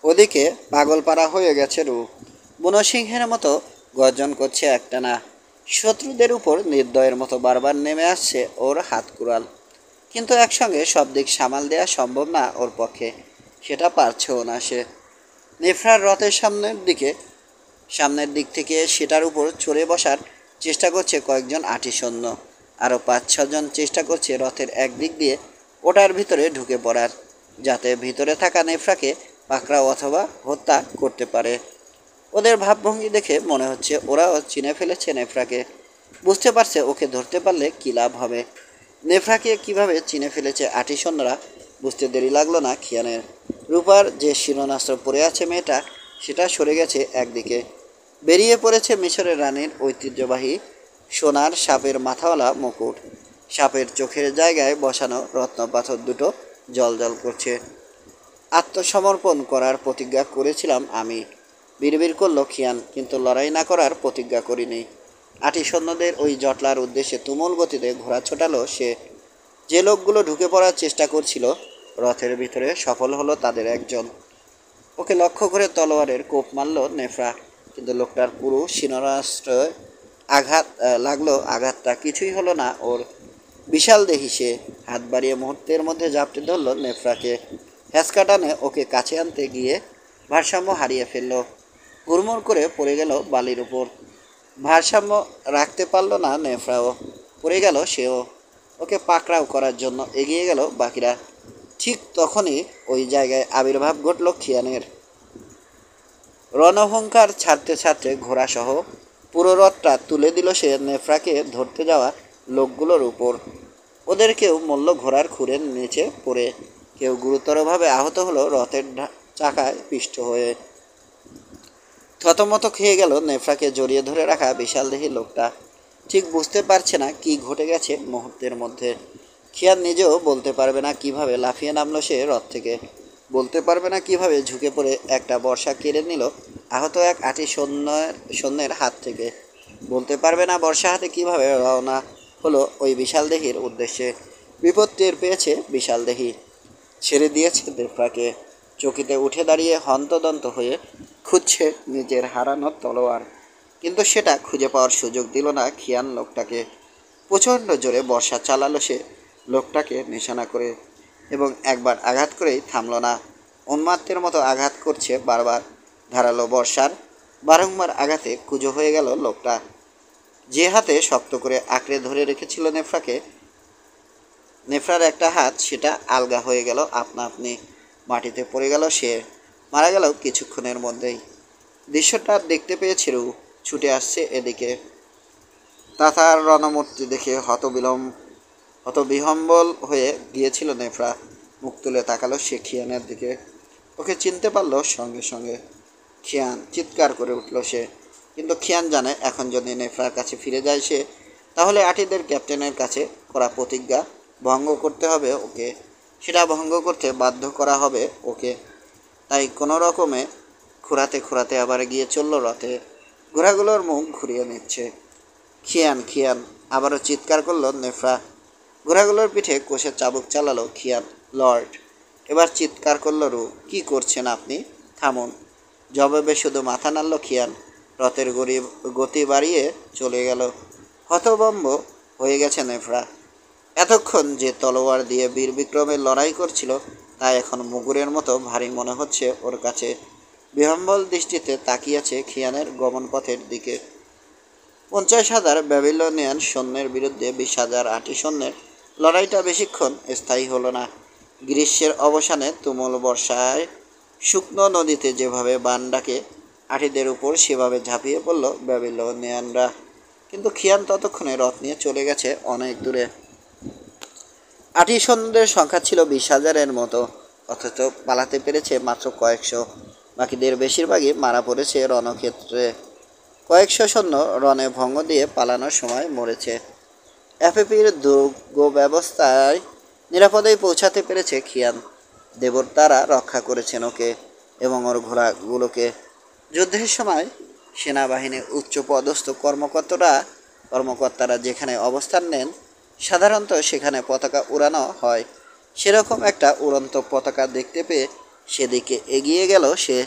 ওদিকে পাগলপাড়া হয়ে গেছে রূপ। বনসিংহের মতো গর্জন করছে একটানা। শত্রুদের উপর নির্দয়ের মতো বারবার নেমে আসছে ওর হাত কুড়াল। কিন্তু একসঙ্গে সব দিক সামাল দেওয়া সম্ভব না ওর পক্ষে। সেটা পারছেও না সে। নেফরার রথের সামনের দিক থেকে সেটার উপর চড়ে বসার চেষ্টা করছে কয়েকজন আটি সৈন্য। আরও 5-6 জন চেষ্টা করছে রথের একদিক দিয়ে ওটার ভিতরে ঢুকে পড়ার, যাতে ভিতরে থাকা নেফরাকে পাকড়াও অথবা হত্যা করতে পারে। ওদের ভাবভঙ্গি দেখে মনে হচ্ছে ওরাও চিনে ফেলেছে নেফরাকে। বুঝতে পারছে ওকে ধরতে পারলে কী লাভ হবে। নেফরাকে কিভাবে চিনে ফেলেছে আটি সৈন্যরা বুঝতে দেরি লাগলো না খিয়ানের। রূপার যে শিরোনাস্ত্র পরে আছে মেয়েটা, সেটা সরে গেছে একদিকে। বেরিয়ে পড়েছে মিশরের রানীর ঐতিহ্যবাহী সোনার সাপের মাথাওয়ালা মুকুট। সাপের চোখের জায়গায় বসানো রত্নপাথর দুটো জ্বলজ্বল করছে। আত্মসমর্পণ করার প্রতিজ্ঞা করেছিলাম আমি, বিড়বিড় করল খিয়ান, কিন্তু লড়াই না করার প্রতিজ্ঞা করিনি। আটি সৈন্যদের ওই জটলার উদ্দেশ্যে তুমুল গতিতে ঘোড়া ছোটালো সে। যে লোকগুলো ঢুকে পড়ার চেষ্টা করছিল রথের ভিতরে, সফল হলো তাদের একজন। ওকে লক্ষ্য করে তলোয়ারের কোপ মারল নেফরা, কিন্তু লোকটার পুরো শিরস্ত্র আঘাত লাগলো। আঘাতটা কিছুই হলো না ওর। বিশাল দেহি সে হাত বাড়িয়ে মুহূর্তের মধ্যে ঝাপটে ধরল নেফরাকে। হ্যাঁচকা টানে ওকে কাছে আনতে গিয়ে ভারসাম্য হারিয়ে ফেলল। হুড়মুড় করে পড়ে গেল বালির উপর। ভারসাম্য রাখতে পারল না নেফরাও, পড়ে গেল সেও। ওকে পাকড়াও করার জন্য এগিয়ে গেল বাকিরা। ঠিক তখনই ওই জায়গায় আবির্ভাব ঘটল খিয়ানের। রণহুঙ্কার ছাড়তে ছাড়তে ঘোড়াসহ পুরো রথটা তুলে দিল সে নেফরাকে ধরতে যাওয়া লোকগুলোর উপর। ওদের কেউ মল্ল ঘোড়ার খুঁড়ের নিচে পড়ে, কেউ গুরুতরভাবে আহত হলো রথের চাকায় পিষ্ট হয়ে। থতমত খেয়ে গেল নেফরাকে জড়িয়ে ধরে রাখা বিশালদেহী লোকটা। ঠিক বুঝতে পারছে না কি ঘটে গেছে মুহূর্তের মধ্যে। খিয়ান নিজেও বলতে পারবে না কিভাবে লাফিয়ে নামলো সে রথ থেকে। বলতে পারবে না কিভাবে ঝুঁকে পড়ে একটা বর্শা কেড়ে নিল আহত এক আটি সৈন্যের হাত থেকে। বলতে পারবে না বর্শা হাতে কিভাবে রওনা হলো ওই বিশালদেহীর উদ্দেশ্যে। বিপদ টের পেয়েছে বিশালদেহী, ছেড়ে দিয়েছে নেফরাকে। চকিতে উঠে দাঁড়িয়ে হন্তদন্ত হয়ে খুঁজছে নিজের হারানো তলোয়ার, কিন্তু সেটা খুঁজে পাওয়ার সুযোগ দিল না খিয়ান লোকটাকে। প্রচণ্ড জোরে বর্শা চালালো সে লোকটাকে নিশানা করে, এবং একবার আঘাত করেই থামল না। উন্মাত্তের মতো আঘাত করছে বারবার। ধারালো বর্ষার বারংবার আঘাতে কুঁজো হয়ে গেল লোকটা। যে হাতে শক্ত করে আঁকড়ে ধরে রেখেছিল নেফরার একটা হাত, সেটা আলগা হয়ে গেল আপনা আপনি। মাটিতে পড়ে গেল সে, মারা গেল কিছুক্ষণের মধ্যেই। দৃশ্যটা দেখতে পেয়েছিল, ছুটে আসছে এদিকে। তাতার রণমূর্তি দেখে হতবিহম্বল হয়ে গিয়েছিল নেফরা। মুখ তুলে তাকালো সে খিয়ানের দিকে। ওকে চিনতে পারলো সঙ্গে সঙ্গে। খিয়ান, চিৎকার করে উঠল সে। কিন্তু খিয়ান জানে এখন যদি নেফরার কাছে ফিরে যায় সে, তাহলে আটিদের ক্যাপ্টেনের কাছে করা প্রতিজ্ঞা ভঙ্গ করতে হবে ওকে। সেটা ভঙ্গ করতে বাধ্য করা হবে ওকে। তাই কোনো রকমে খোঁড়াতে খোঁড়াতে আবার গিয়ে চলল রথে। ঘোড়াগুলোর মুখ ঘুরিয়ে নিচ্ছে। খিয়ান, খিয়ান, আবারও চিৎকার করলো নেফরা। ঘোড়াগুলোর পিঠে কষে চাবুক চালালো খিয়ান। লর্ড, এবার চিৎকার করলো রু, কী করছেন আপনি? থামুন। জবাবে শুধু মাথা নাড়ল খিয়ান। রথের গতি বাড়িয়ে চলে গেল। হতভম্ব হয়ে গেছে নেফরা। এতক্ষণ যে তলোয়ার দিয়ে বীর বিক্রমের লড়াই করছিল, তা এখন মুগুরের মতো ভারী মনে হচ্ছে ওর কাছে। বিহম্বল দৃষ্টিতে তাকিয়েছে খিয়ানের গমনপথের দিকে। 50,000 ব্যাবিলনিয়ান সৈন্যের বিরুদ্ধে 20,000 আটি সৈন্যের লড়াইটা বেশিক্ষণ স্থায়ী হলো না। গ্রীষ্মের অবসানে তুমুল বর্ষায় শুকনো নদীতে যেভাবে বান ডাকে আটিদের উপর, সেভাবে ঝাঁপিয়ে পড়ল ব্যাবিলনিয়ানরা। কিন্তু খিয়ান ততক্ষণে রথ নিয়ে চলে গেছে অনেক দূরে। আটি সৈন্যদের সংখ্যা ছিল 20,000-এর মতো, অথচ পালাতে পেরেছে মাত্র কয়েকশো। বাকিদের বেশিরভাগই মারা পড়েছে রণক্ষেত্রে। কয়েকশো সৈন্য রণে ভঙ্গ দিয়ে পালানোর সময় মরেছে। এফএপির দুর্গ ব্যবস্থায় নিরাপদেই পৌঁছাতে পেরেছে খিয়ান। দেবতারা রক্ষা করেছেন ওকে এবং ওর ঘোড়াগুলোকে। যুদ্ধের সময় সেনাবাহিনীর উচ্চপদস্থ কর্মকর্তারা যেখানে অবস্থান নেন, সাধারণত সেখানে পতাকা উড়ানো হয়। সেরকম একটা উড়ন্ত পতাকা দেখতে পেয়ে সেদিকে এগিয়ে গেল সে।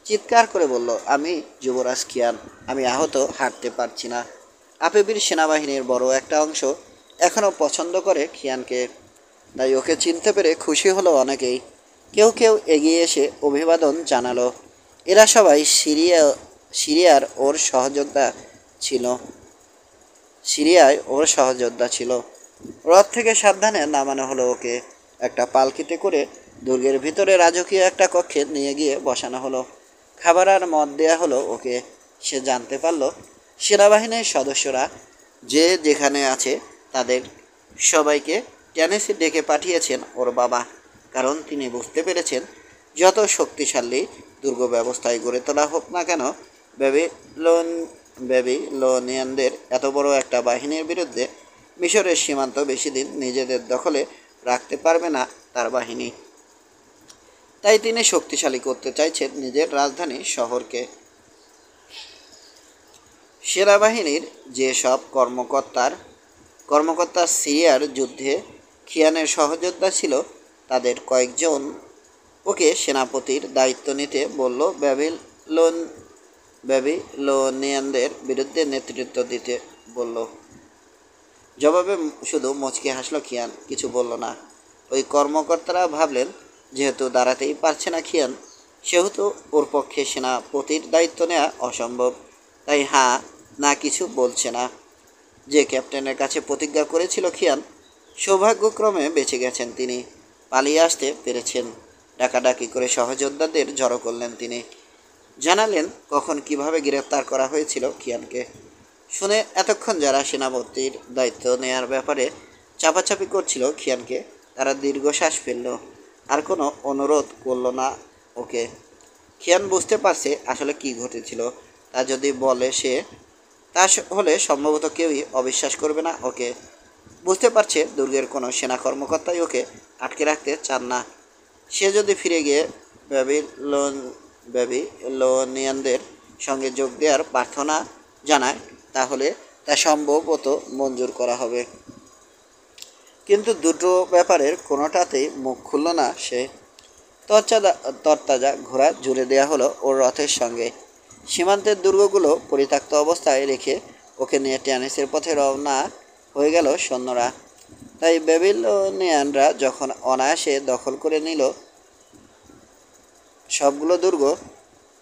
চিৎকার করে বলল, আমি যুবরাজ কিয়ান, আমি আহত, হাঁটতে পারছি না। আপেবির সেনাবাহিনীর বড় একটা অংশ এখনও পছন্দ করে খিয়ানকে, তাই ওকে চিনতে পেরে খুশি হলো অনেকেই। কেউ কেউ এগিয়ে এসে অভিবাদন জানালো। এরা সবাই সিরিয়ার ওর সহযোদ্ধা ছিল সিরিয়ায় ওর সহযোদ্ধা ছিল। রথ থেকে সাবধানে নামানো হলো ওকে। একটা পালকিতে করে দুর্গের ভিতরে রাজকীয় একটা কক্ষে নিয়ে গিয়ে বসানো হলো। খাবার আর মদ দেয়া হলো ওকে। সে জানতে পারল সেনাবাহিনীর সদস্যরা যে যেখানে আছে তাদের সবাইকে টেনেসি ডেকে পাঠিয়েছেন ওর বাবা, কারণ তিনি বুঝতে পেরেছেন যত শক্তিশালী দুর্গ ব্যবস্থায় গড়ে তোলা হোক না কেন, ব্যাবিলন ব্যাবিলনিয়ানদের এত বড় একটা বাহিনীর বিরুদ্ধে মিশরের সীমান্ত বেশি দিন নিজেদের দখলে রাখতে পারবে না তার বাহিনী। তাই তিনি শক্তিশালী করতে চাইছেন নিজের রাজধানী শহরকে। সেনাবাহিনীর যেসব কর্মকর্তা সিরিয়ার যুদ্ধে খিয়ানের সহযোদ্ধা ছিল, তাদের কয়েকজন ওকে সেনাপতির দায়িত্ব নিতে বলল। ব্যাবিলনিয়ানদের বিরুদ্ধে নেতৃত্ব দিতে বলল। জবাবে শুধু মুচকি হাসল খিয়ান, কিছু বলল না। ওই কর্মকর্তারা ভাবলেন যেহেতু দাঁড়াতেই পারছে না খিয়ান, সেহেতু ওর পক্ষে সেনাপতির দায়িত্ব নেওয়া অসম্ভব, তাই হ্যাঁ না কিছু বলছে না। যে ক্যাপ্টেনের কাছে প্রতিজ্ঞা করেছিল খিয়ান, সৌভাগ্যক্রমে বেঁচে গেছেন তিনি, পালিয়ে আসতে পেরেছেন। ডাকাডাকি করে সহযোদ্ধাদের জড়ো করলেন তিনি। জানালেন কখন কিভাবে গ্রেপ্তার করা হয়েছিল খিয়ানকে। শুনে এতক্ষণ যারা সেনাপতির দায়িত্ব নেয়ার ব্যাপারে চাপাচাপি করছিল খিয়ানকে, তারা দীর্ঘশ্বাস ফেলল, আর কোনো অনুরোধ করল না ওকে। খিয়ান বুঝতে পারছে আসলে কি ঘটেছিল। তা যদি বলে তা হলে সম্ভবত কেউই অবিশ্বাস করবে না ওকে। বুঝতে পারছে দুর্গের কোনো সেনা কর্মকর্তাই ওকে আটকে রাখতে চান না। সে যদি ফিরে গিয়ে ব্যাবিলনিয়ানদের সঙ্গে যোগ দেওয়ার প্রার্থনা জানায়, তাহলে তা সম্ভবত মঞ্জুর করা হবে। কিন্তু দুটো ব্যাপারের কোনোটাতেই মুখ খুলল না সে। তরতাজা ঘোড়া জুড়ে দেওয়া হলো ওর রথের সঙ্গে। সীমান্তের দুর্গগুলো পরিত্যক্ত অবস্থায় রেখে ওকে নিয়ে ট্যানিসের পথে রওনা হয়ে গেল সৈন্যরা। তাই ব্যাবিলনিয়ানরা যখন অনায়াসে দখল করে নিল সবগুলো দুর্গ,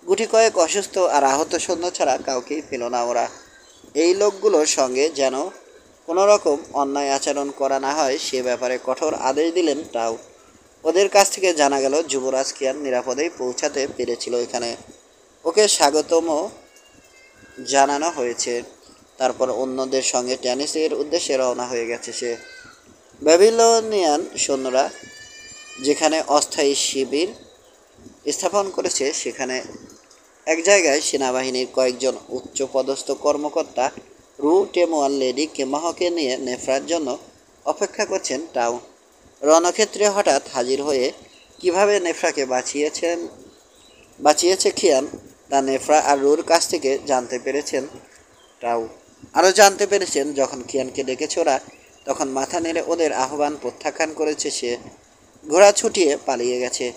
গুটি কয়েক অসুস্থ আর আহত সৈন্য ছাড়া কাউকেই পেল না ওরা। এই লোকগুলোর সঙ্গে যেন কোনো রকম অন্যায় আচরণ করা না হয় সে ব্যাপারে কঠোর আদেশ দিলেন টাও। ওদের কাছ থেকে জানা গেল যুবরাজ কিয়ান নিরাপদেই পৌঁছাতে পেরেছিল এখানে। ওকে স্বাগতম জানানো হয়েছে। তারপর অন্যদের সঙ্গে ট্যানিসের উদ্দেশ্যে রওনা হয়ে গেছে সে। ব্যাবিলনিয়ান সৈন্যরা যেখানে অস্থায়ী শিবির স্থাপন করেছে, সেখানে এক জায়গায় সেনাবাহিনীর কয়েকজন উচ্চপদস্থ কর্মকর্তা রু টেমোয়াল লেডি কেমাহকে নিয়ে নেফরার জন্য অপেক্ষা করছেন টাও। রণক্ষেত্রে হঠাৎ হাজির হয়ে কিভাবে নেফরাকে বাঁচিয়েছে খিয়ান, তা নেফরা আর রুর কাছ থেকে জানতে পেরেছেন টাও। আরও জানতে পেরেছেন যখন খিয়ানকে ডেকেছে ওরা, তখন মাথা নেড়ে ওদের আহ্বান প্রত্যাখ্যান করেছে সে। ঘোড়া ছুটিয়ে পালিয়ে গেছে।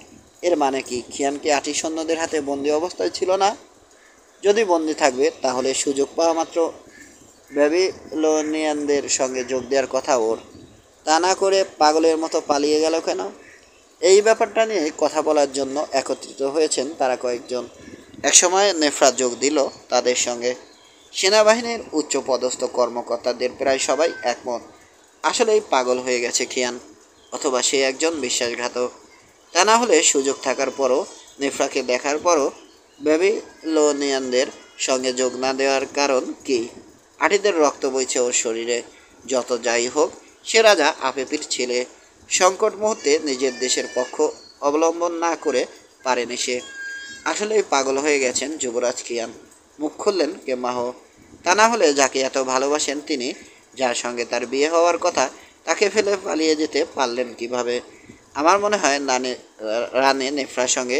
এর মানে কি খিয়ানকে আটি সৈন্যদের হাতে বন্দি অবস্থায় ছিল না? যদি বন্দি থাকবে তাহলে সুযোগ পাওয়া মাত্র ব্যাবিলনিয়ানদের সঙ্গে যোগ দেওয়ার কথা ওর। তা না করে পাগলের মতো পালিয়ে গেল কেন? এই ব্যাপারটা নিয়ে কথা বলার জন্য একত্রিত হয়েছেন তারা কয়েকজন। একসময় নেফরা যোগ দিল তাদের সঙ্গে। সেনাবাহিনীর উচ্চপদস্থ কর্মকর্তাদের প্রায় সবাই একমত, আসলেই পাগল হয়ে গেছে খিয়ান, অথবা সে একজন বিশ্বাসঘাতক। তা না হলে সুযোগ থাকার পরও, নেফরাকে দেখার পরও ব্যাবিলনিয়ানদের সঙ্গে যোগ না দেওয়ার কারণ কি? আটিদের রক্ত বইছে ওর শরীরে। যত যাই হোক, সে রাজা আপেপির ছেলে। সংকট মুহূর্তে নিজের দেশের পক্ষ অবলম্বন না করে পারেনি সে। আসলেই পাগল হয়ে গেছেন যুবরাজ কিয়ান, মুখ খুললেন কেমাহ। তা না হলে যাকে এত ভালোবাসেন তিনি, যার সঙ্গে তার বিয়ে হওয়ার কথা, তাকে ফেলে পালিয়ে যেতে পারলেন কিভাবে? আমার মনে হয় রানে নেফরার সঙ্গে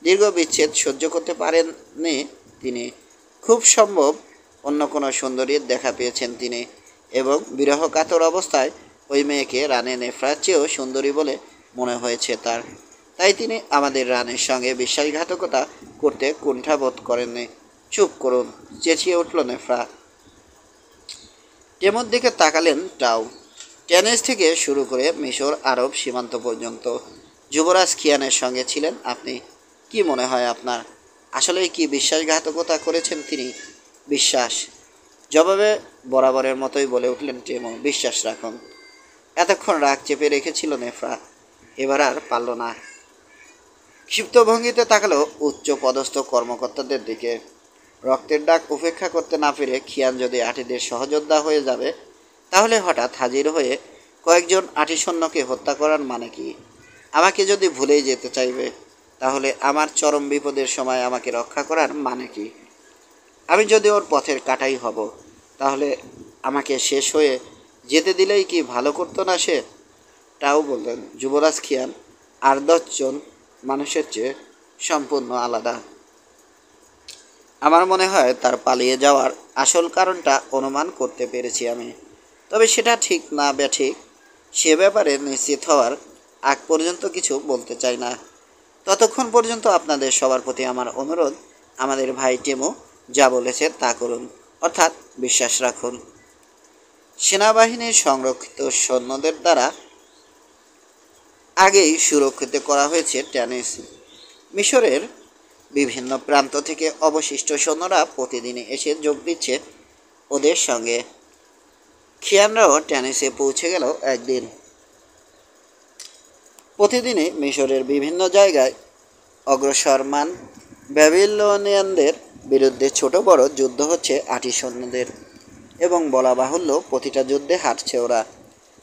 দীর্ঘ বিচ্ছেদ সহ্য করতে পারেননি তিনি। খুব সম্ভব অন্য কোনো সুন্দরীর দেখা পেয়েছেন তিনি, এবং বিরহ কাতর অবস্থায় ওই মেয়েকে রানে নেফরার চেয়েও সুন্দরী বলে মনে হয়েছে তার। তাই তিনি আমাদের রানীর সঙ্গে বিশ্বাসঘাতকতা করতে কুণ্ঠাবোধ করেননি। চুপ করুন, চেঁচিয়ে উঠল নেফরা। টেমোর দিকে তাকালেন টাও। টেনিস থেকে শুরু করে মিশর আরব সীমান্ত পর্যন্ত যুবরাজ খিয়ানের সঙ্গে ছিলেন আপনি। কি মনে হয় আপনার? আসলেই কি বিশ্বাসঘাতকতা করেছেন তিনি? বিশ্বাস? জবাবে বরাবরের মতোই বলে উঠলেন টেমো, বিশ্বাস রাখুন। এতক্ষণ রাগ চেপে রেখেছিল নেফরা, এবার আর পারল না। ক্ষিপ্ত ভঙ্গিতে তাকালো উচ্চ পদস্থ কর্মকর্তাদের দিকে। রক্তের ডাক উপেক্ষা করতে না পেরে খিয়ান যদি আটিদের সহযোদ্ধা হয়ে যাবে, তাহলে হঠাৎ হাজির হয়ে কয়েকজন আটি সৈন্যকে হত্যা করার মানে কি? আমাকে যদি ভুলেই যেতে চাইবে, তাহলে আমার চরম বিপদের সময় আমাকে রক্ষা করার মানে কি? আমি যদি ওর পথের কাটাই হব, তাহলে আমাকে শেষ হয়ে যেতে দিলেই কি ভালো করতো না সে? তাও বললেন, যুবরাজ খিয়ান আর 10 জন মানুষের চেয়ে সম্পূর্ণ আলাদা। আমার মনে হয় তার পালিয়ে যাওয়ার আসল কারণটা অনুমান করতে পেরেছি আমি। তবে সেটা ঠিক না ব্যাঠিক সে ব্যাপারে নিশ্চিত হওয়ার আগ পর্যন্ত কিছু বলতে চাই না। ততক্ষণ পর্যন্ত আপনাদের সবার প্রতি আমার অনুরোধ, আমাদের ভাই টেমো যা বলেছে তা করুন, অর্থাৎ বিশ্বাস রাখুন। সেনাবাহিনীর সংরক্ষিত সৈন্যদের দ্বারা আগেই সুরক্ষিত করা হয়েছে টেনিস। মিশরের বিভিন্ন প্রান্ত থেকে অবশিষ্ট সৈন্যরা প্রতিদিনই এসে যোগ দিচ্ছে ওদের সঙ্গে। খিয়ানরাও টেনিসে পৌঁছে গেল একদিন। প্রতিদিনই মিশরের বিভিন্ন জায়গায় অগ্রসরমান ব্যাবিলনিয়ানদের বিরুদ্ধে ছোট বড় যুদ্ধ হচ্ছে আটি সৈন্যদের, এবং বলা বাহুল্য প্রতিটা যুদ্ধে হারছে ওরা।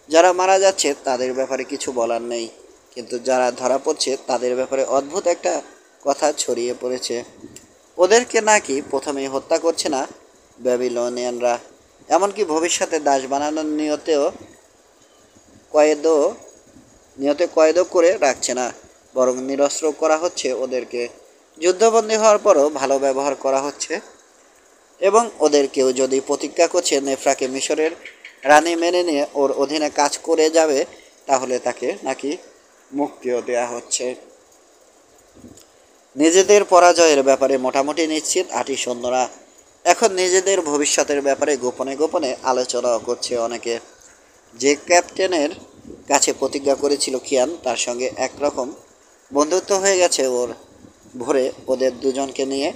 যারা মারা যাচ্ছে তাদের ব্যাপারে কিছু বলার নেই, কিন্তু যারা ধরা পড়ছে তাদের ব্যাপারে অদ্ভুত একটা কথা ছড়িয়ে পড়েছে। ওদেরকে নাকি প্রথমেই হত্যা করছে না ব্যাবিলনিয়ানরা, এমনকি ভবিষ্যতে দাস বানানোর কয়েদও কয়েদও করে রাখছে না, বরং নিরস্ত্র করা হচ্ছে ওদেরকে। যুদ্ধবন্দী হওয়ার পরও ভালো ব্যবহার করা হচ্ছে, এবং ওদের কেউ যদি প্রতিজ্ঞা করছে নেফরাকে মিশরের রানী মেনে নিয়ে ওর অধীনে কাজ করে যাবে, তাহলে তাকে নাকি মুক্তিও দেয়া হচ্ছে। নিজেদের পরাজয়ের ব্যাপারে মোটামুটি নিশ্চিত আটি সৈন্যরা। এখন নিজেদের ভবিষ্যতের ব্যাপারে গোপনে গোপনে আলোচনাও করছে অনেকে। যে ক্যাপ্টেনের কাছে প্রতিজ্ঞা করেছিল খিয়ান, তার সঙ্গে একরকম বন্ধুত্ব হয়ে গেছে ওর। ভোরে ওদের দুজনকে নিয়ে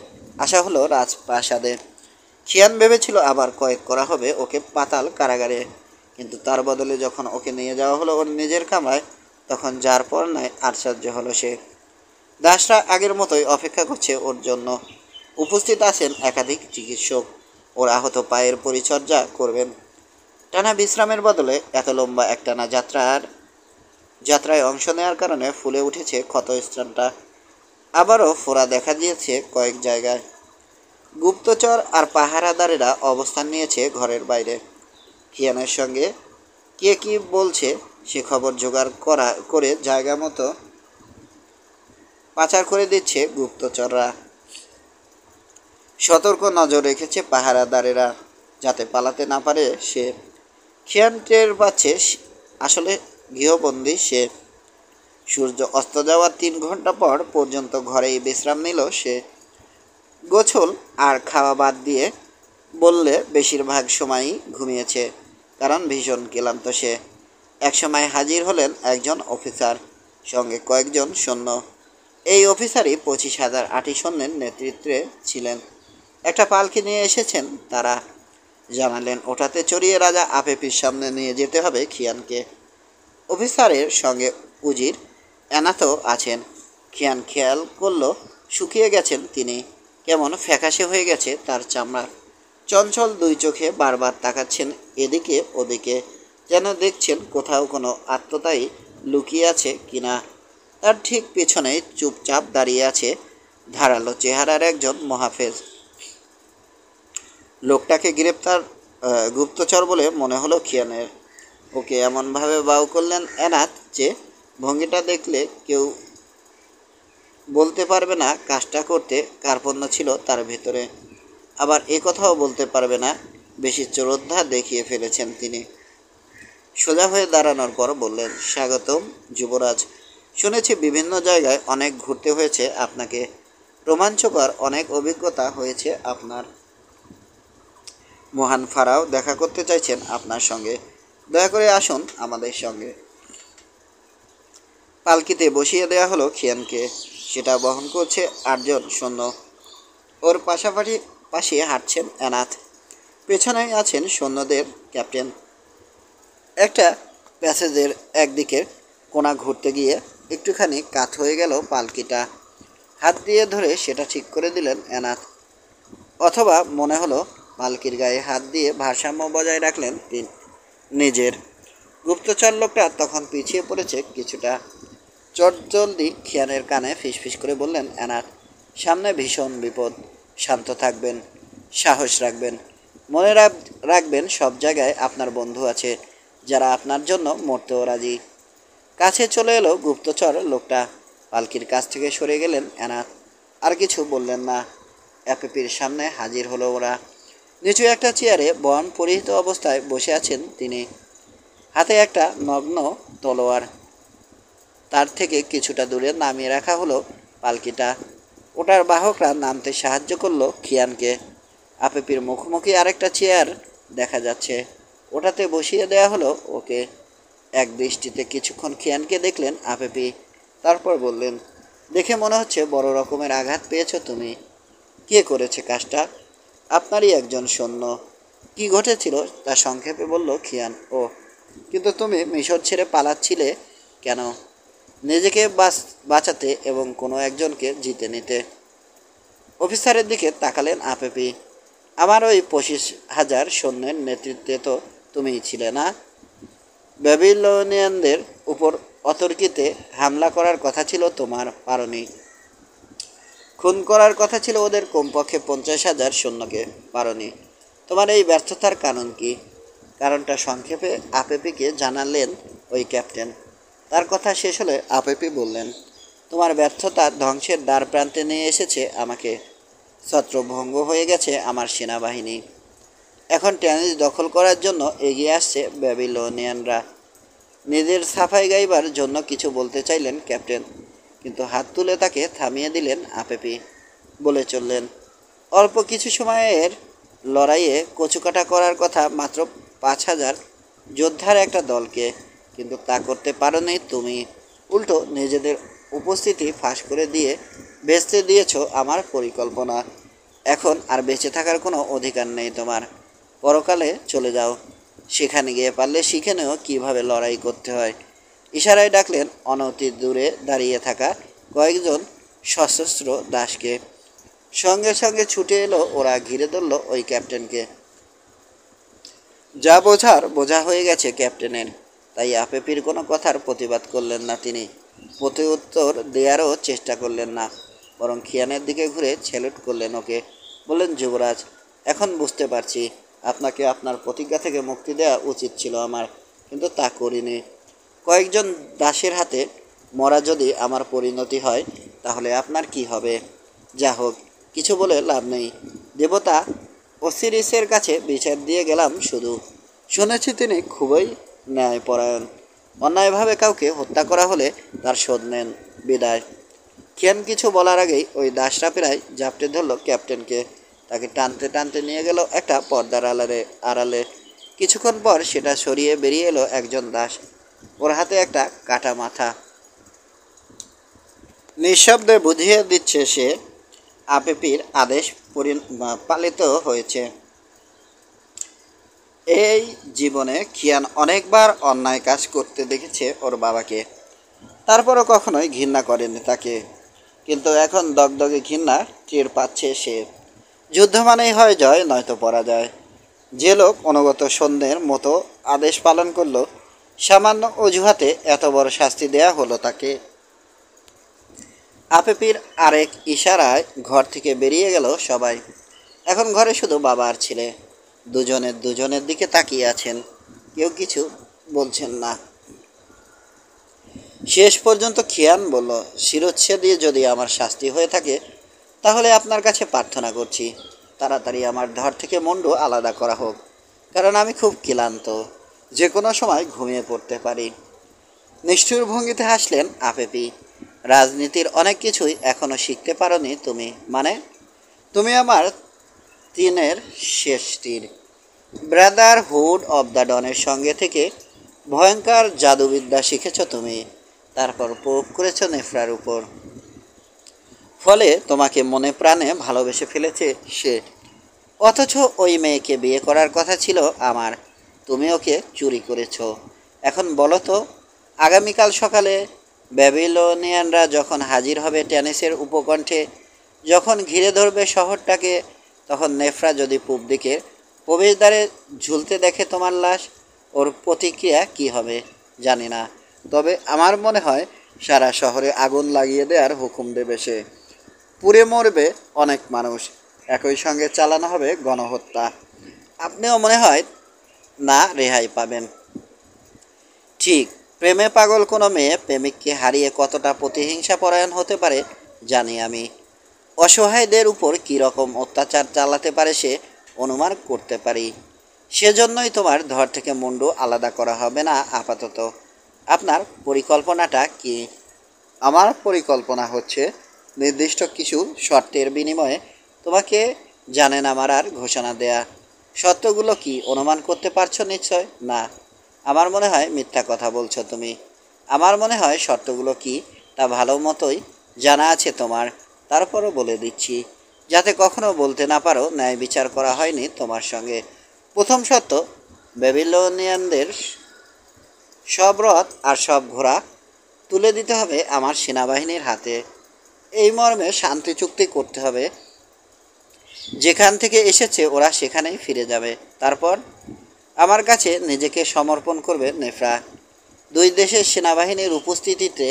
আসা হলো রাজপ্রাসাদে। খিয়ান ভেবেছিল আবার কয়েদ করা হবে ওকে পাতাল কারাগারে, কিন্তু তার বদলে যখন ওকে নিয়ে যাওয়া হলো ওর নিজের কামরায়, তখন যার পর নয় আশ্চর্য হলো সে। দাসরা আগের মতোই অপেক্ষা করছে ওর জন্য। উপস্থিত আছেন একাধিক চিকিৎসক, ওর আহত পায়ের পরিচর্যা করবেন। টানা বিশ্রামের বদলে এত লম্বা একটানা যাত্রায় অংশ নেওয়ার কারণে ফুলে উঠেছে ক্ষতস্থানটা। আবারও ফোড়া দেখা দিয়েছে কয়েক জায়গায়। গুপ্তচর আর পাহারাদারেরা অবস্থান নিয়েছে ঘরের বাইরে। খিয়ানের সঙ্গে কে কি বলছে সে খবর জোগাড় করে জায়গা মতো পাচার করে দিচ্ছে গুপ্তচররা। সতর্ক নজর রেখেছে পাহারাদারেরা, যাতে পালাতে না পারে সে। খিয়ান টের পাচ্ছে আসলে গৃহবন্দী সে। সূর্য অস্ত যাওয়ার 3 ঘন্টা পর পর্যন্ত ঘরেই বিশ্রাম নিল সে। গোছল আর খাওয়া বাদ দিয়ে বললে বেশিরভাগ সময়ই ঘুমিয়েছে, কারণ ভীষণ ক্লান্ত সে। একসময় হাজির হলেন একজন অফিসার, সঙ্গে কয়েকজন সৈন্য। এই অফিসারই 25,000 আটি সৈন্যের নেতৃত্বে ছিলেন। একটা পালকি নিয়ে এসেছেন তারা। জানালেন ওটাতে চড়িয়ে রাজা আপেপির সামনে নিয়ে যেতে হবে খিয়ানকে। অফিসারের সঙ্গে উজির এনাতো আছেন। খিয়ান খেয়াল করল শুকিয়ে গেছেন তিনি, কেমন ফ্যাকাশে হয়ে গেছে তার চামড়া। চঞ্চল 2 চোখে বারবার তাকাচ্ছেন এদিকে ওদিকে, যেন দেখছেন কোথাও কোনো আত্মতায়ী লুকিয়ে আছে কিনা। তার ঠিক পেছনেই চুপচাপ দাঁড়িয়ে আছে ধারালো চেহারার একজন মহাফেজ। লোকটাকে গুপ্তচর বলে মনে হলো খিয়ানের। ওকে এমনভাবে বাউ করলেন এনাত যে ভঙ্গিটা দেখলে কেউ বলতে পারবে না কাজটা করতে কার্পণ্য ছিল তার ভেতরে। আবার এ কথাও বলতে পারবে না বেশি শ্রদ্ধা দেখিয়ে ফেলেছেন তিনি। সোজা হয়ে দাঁড়ানোর পর বললেন, স্বাগতম যুবরাজ। শুনেছি বিভিন্ন জায়গায় অনেক ঘুরতে হয়েছে আপনাকে, রোমাঞ্চকর অনেক অভিজ্ঞতা হয়েছে আপনার। মহান ফারাও দেখা করতে চাইছেন আপনার সঙ্গে, দয়া করে আসুন আমাদের সঙ্গে। পালকিতে বসিয়ে দেওয়া হলো খিয়ানকে, সেটা বহন করছে 8জন সৈন্য। ওর পাশাপাশি পাশে হাঁটছেন অ্যানাথ, পেছনেই আছেন সৈন্যদের ক্যাপ্টেন। একটা প্যাসেজের একদিকের কোণা ঘুরতে গিয়ে একটুখানি কাত হয়ে গেল পালকিটা। হাত দিয়ে ধরে সেটা ঠিক করে দিলেন অ্যানাথ, অথবা মনে হলো পালকির গায়ে হাত দিয়ে ভারসাম্য বজায় রাখলেন তিনি নিজের। গুপ্তচর লোকটা তখন পিছিয়ে পড়েছে কিছুটা। চটজলদি খিয়ানের কানে ফিসফিস করে বললেন অ্যানাথ, সামনে ভীষণ বিপদ, শান্ত থাকবেন, সাহস রাখবেন, মনে রাখবেন সব জায়গায় আপনার বন্ধু আছে যারা আপনার জন্য মরতেও রাজি। কাছে চলে এলো গুপ্তচর লোকটা, পালকির কাছ থেকে সরে গেলেন অ্যানাথ। আর কিছু বললেন না। অ্যাপেপির সামনে হাজির হলো ওরা। নিচু একটা চেয়ারে বন পরিহিত অবস্থায় বসে আছেন তিনি, হাতে একটা নগ্ন তলোয়ার। তার থেকে কিছুটা দূরে নামিয়ে রাখা হলো পালকিটা। ওটার বাহকরা নামতে সাহায্য করলো খিয়ানকে। আপেপির মুখোমুখি আরেকটা চেয়ার দেখা যাচ্ছে, ওটাতে বসিয়ে দেয়া হলো ওকে। এক দৃষ্টিতে কিছুক্ষণ খিয়ানকে দেখলেন আপেপি, তারপর বললেন, দেখে মনে হচ্ছে বড় রকমের আঘাত পেয়েছো তুমি। কে করেছে কাজটা? আপনারই একজন সৈন্য। কি ঘটেছিল তা সংক্ষেপে বলল খিয়ান। ও, কিন্তু তুমি মিশর ছেড়ে পালাচ্ছিলে কেন? নিজেকে বাঁচাতে এবং কোনো একজনকে জিতে নিতে। অফিসারের দিকে তাকালেন আপেপি। আমার ওই 25,000 সৈন্যের নেতৃত্বে তো তুমিই ছিলে না? ব্যাবিলনিয়ানদের উপর অতর্কিতে হামলা করার কথা ছিল তোমার, পারোনি। খুন করার কথা ছিল ওদের কমপক্ষে 50,000 সৈন্যকে, পারোনি। তোমার এই ব্যর্থতার কারণ কি? কারণটা সংক্ষেপে আপেপিকে জানালেন ওই ক্যাপ্টেন। তার কথা শেষ হলে আপেপি বললেন, তোমার ব্যর্থতা ধ্বংসের দ্বার প্রান্তে নিয়ে এসেছে আমাকে। ছত্রভঙ্গ হয়ে গেছে আমার সেনাবাহিনী। এখন ট্যানিস দখল করার জন্য এগিয়ে আসছে ব্যাবিলনিয়ানরা। নিজের সাফাই গাইবার জন্য কিছু বলতে চাইলেন ক্যাপ্টেন, কিন্তু হাত তুলে তাকে থামিয়ে দিলেন আপেপি। বলে চললেন, অল্প কিছু সময়ের লড়াইয়ে কচুকাটা করার কথা মাত্র 5,000 যোদ্ধার একটা দলকে, কিন্তু তা করতে পারোনি তুমি। উল্টো নিজেদের উপস্থিতি ফাঁস করে দিয়ে ভেস্তে দিয়েছ আমার পরিকল্পনা। এখন আর বেঁচে থাকার কোনো অধিকার নেই তোমার। পরকালে চলে যাও, সেখানে গিয়ে পারলে শিখে নেও কীভাবে লড়াই করতে হয়। ইশারায় ডাকলেন অনতি দূরে দাঁড়িয়ে থাকা কয়েকজন সশস্ত্র দাসকে। সঙ্গে সঙ্গে ছুটে এলো ওরা, ঘিরে ধরল ওই ক্যাপ্টেনকে। যা বোঝার বোঝা হয়ে গেছে ক্যাপ্টেনের, তাই আপেপির কোনো কথার প্রতিবাদ করলেন না তিনি। প্রতি উত্তর দেওয়ারও চেষ্টা করলেন না, বরং খিয়ানের দিকে ঘুরে স্যালুট করলেন ওকে। বললেন, যুবরাজ, এখন বুঝতে পারছি আপনাকে আপনার প্রতিজ্ঞা থেকে মুক্তি দেওয়া উচিত ছিল আমার, কিন্তু তা করিনি। কয়েকজন দাসের হাতে মরা যদি আমার পরিণতি হয়, তাহলে আপনার কি হবে? যা হোক, কিছু বলে লাভ নেই। দেবতা অসিরিসের কাছে বিচার দিয়ে গেলাম শুধু। শুনেছি তিনি খুবই ন্যায়পরায়ণ। অন্যায়ভাবে কাউকে হত্যা করা হলে তার শোধ নেন। বিদায়। খিয়ান কিছু বলার আগেই ওই দাসরা প্রায় ঝাপটে ধরল ক্যাপ্টেনকে। তাকে টানতে টানতে নিয়ে গেল একটা পর্দার আড়ালে। কিছুক্ষণ পর সেটা সরিয়ে বেরিয়ে এলো একজন দাস, ওর হাতে একটা কাটা মাথা। নিঃশব্দে বুঝিয়ে দিচ্ছে সে আপেপির আদেশ পালিত হয়েছে। এই জীবনে খিয়ান অনেকবার অন্যায় কাজ করতে দেখেছে ওর বাবাকে, তারপরও কখনোই ঘৃণা করেনি তাকে। কিন্তু এখন দগদগে ঘৃণা টের পাচ্ছে সে। যুদ্ধ মানেই হয় জয়, নয়তো পরাজয়। যে লোক অনুগত সৈন্যের মতো আদেশ পালন করলো, সামান্য অজুহাতে এত বড় শাস্তি দেয়া হলো তাকে। আপেপির আরেক ইশারায় ঘর থেকে বেরিয়ে গেল সবাই। এখন ঘরে শুধু বাবা আর ছেলে, দুজনের দিকে তাকিয়ে আছেন, কেউ কিছু বলছেন না। শেষ পর্যন্ত খিয়ান বলল, শিরোচ্ছেদে যদি আমার শাস্তি হয়ে থাকে, তাহলে আপনার কাছে প্রার্থনা করছি তাড়াতাড়ি আমার ধর থেকে মুন্ডু আলাদা করা হোক, কারণ আমি খুব ক্লান্ত, যে কোনো সময় ঘুমিয়ে পড়তে পারি। নিষ্ঠুর ভঙ্গিতে হাসলেন আফেপি। রাজনীতির অনেক কিছুই এখনো শিখতে পারোনি তুমি। মানে? তুমি আমার তিনের শেষ তীর। ব্রাদারহুড অব দ্য ডনের সঙ্গে থেকে ভয়ঙ্কর জাদুবিদ্যা শিখেছ তুমি, তারপর প্রয়োগ করেছ নেফরার উপর। ফলে তোমাকে মনে প্রাণে ভালোবেসে ফেলেছে সে। অথচ ওই মেয়েকে বিয়ে করার কথা ছিল আমার, তুমি ওকে চুরি করেছ। এখন বলো তো, আগামীকাল সকালে ব্যাবিলনিয়ানরা যখন হাজির হবে টেনিসের উপকণ্ঠে, যখন ঘিরে ধরবে শহরটাকে, তখন নেফরা যদি পূব দিকের প্রবেশদ্বারে ঝুলতে দেখে তোমার লাশ, ওর প্রতিক্রিয়া কি হবে জানি না। তবে আমার মনে হয় সারা শহরে আগুন লাগিয়ে দেওয়ার হুকুম দেবে সে। পুড়ে মরবে অনেক মানুষ, একই সঙ্গে চালানো হবে গণহত্যা। আপনিও মনে হয় না রেহাই পাবেন। ঠিক, প্রেমে পাগল কোনো মেয়ে প্রেমিককে হারিয়ে কতটা প্রতিহিংসা পরায়ণ হতে পারে জানি আমি। অসহায়দের উপর কী রকম অত্যাচার চালাতে পারে সে অনুমান করতে পারি। সেজন্যই তোমার ধর থেকে মুন্ডু আলাদা করা হবে না আপাতত। আপনার পরিকল্পনাটা কি? আমার পরিকল্পনা হচ্ছে নির্দিষ্ট কিছু শর্তের বিনিময়ে তোমাকে জানে না মারার ঘোষণা দেয়া। শর্তগুলো কি অনুমান করতে পারছো নিশ্চয় না? আমার মনে হয় মিথ্যা কথা বলছো তুমি। আমার মনে হয় শর্তগুলো কি তা ভালো মতোই জানা আছে তোমার। তারপরও বলে দিচ্ছি, যাতে কখনো বলতে না পারো ন্যায় বিচার করা হয়নি তোমার সঙ্গে। প্রথম শর্ত, ব্যাবিলনিয়ানদের সব রথ আর সব ঘোড়া তুলে দিতে হবে আমার সেনাবাহিনীর হাতে। এই মর্মে শান্তি চুক্তি করতে হবে, যেখান থেকে এসেছে ওরা সেখানেই ফিরে যাবে। তারপর আমার কাছে নিজেকে সমর্পণ করবে নেফরা। দুই দেশের সেনাবাহিনীর উপস্থিতিতে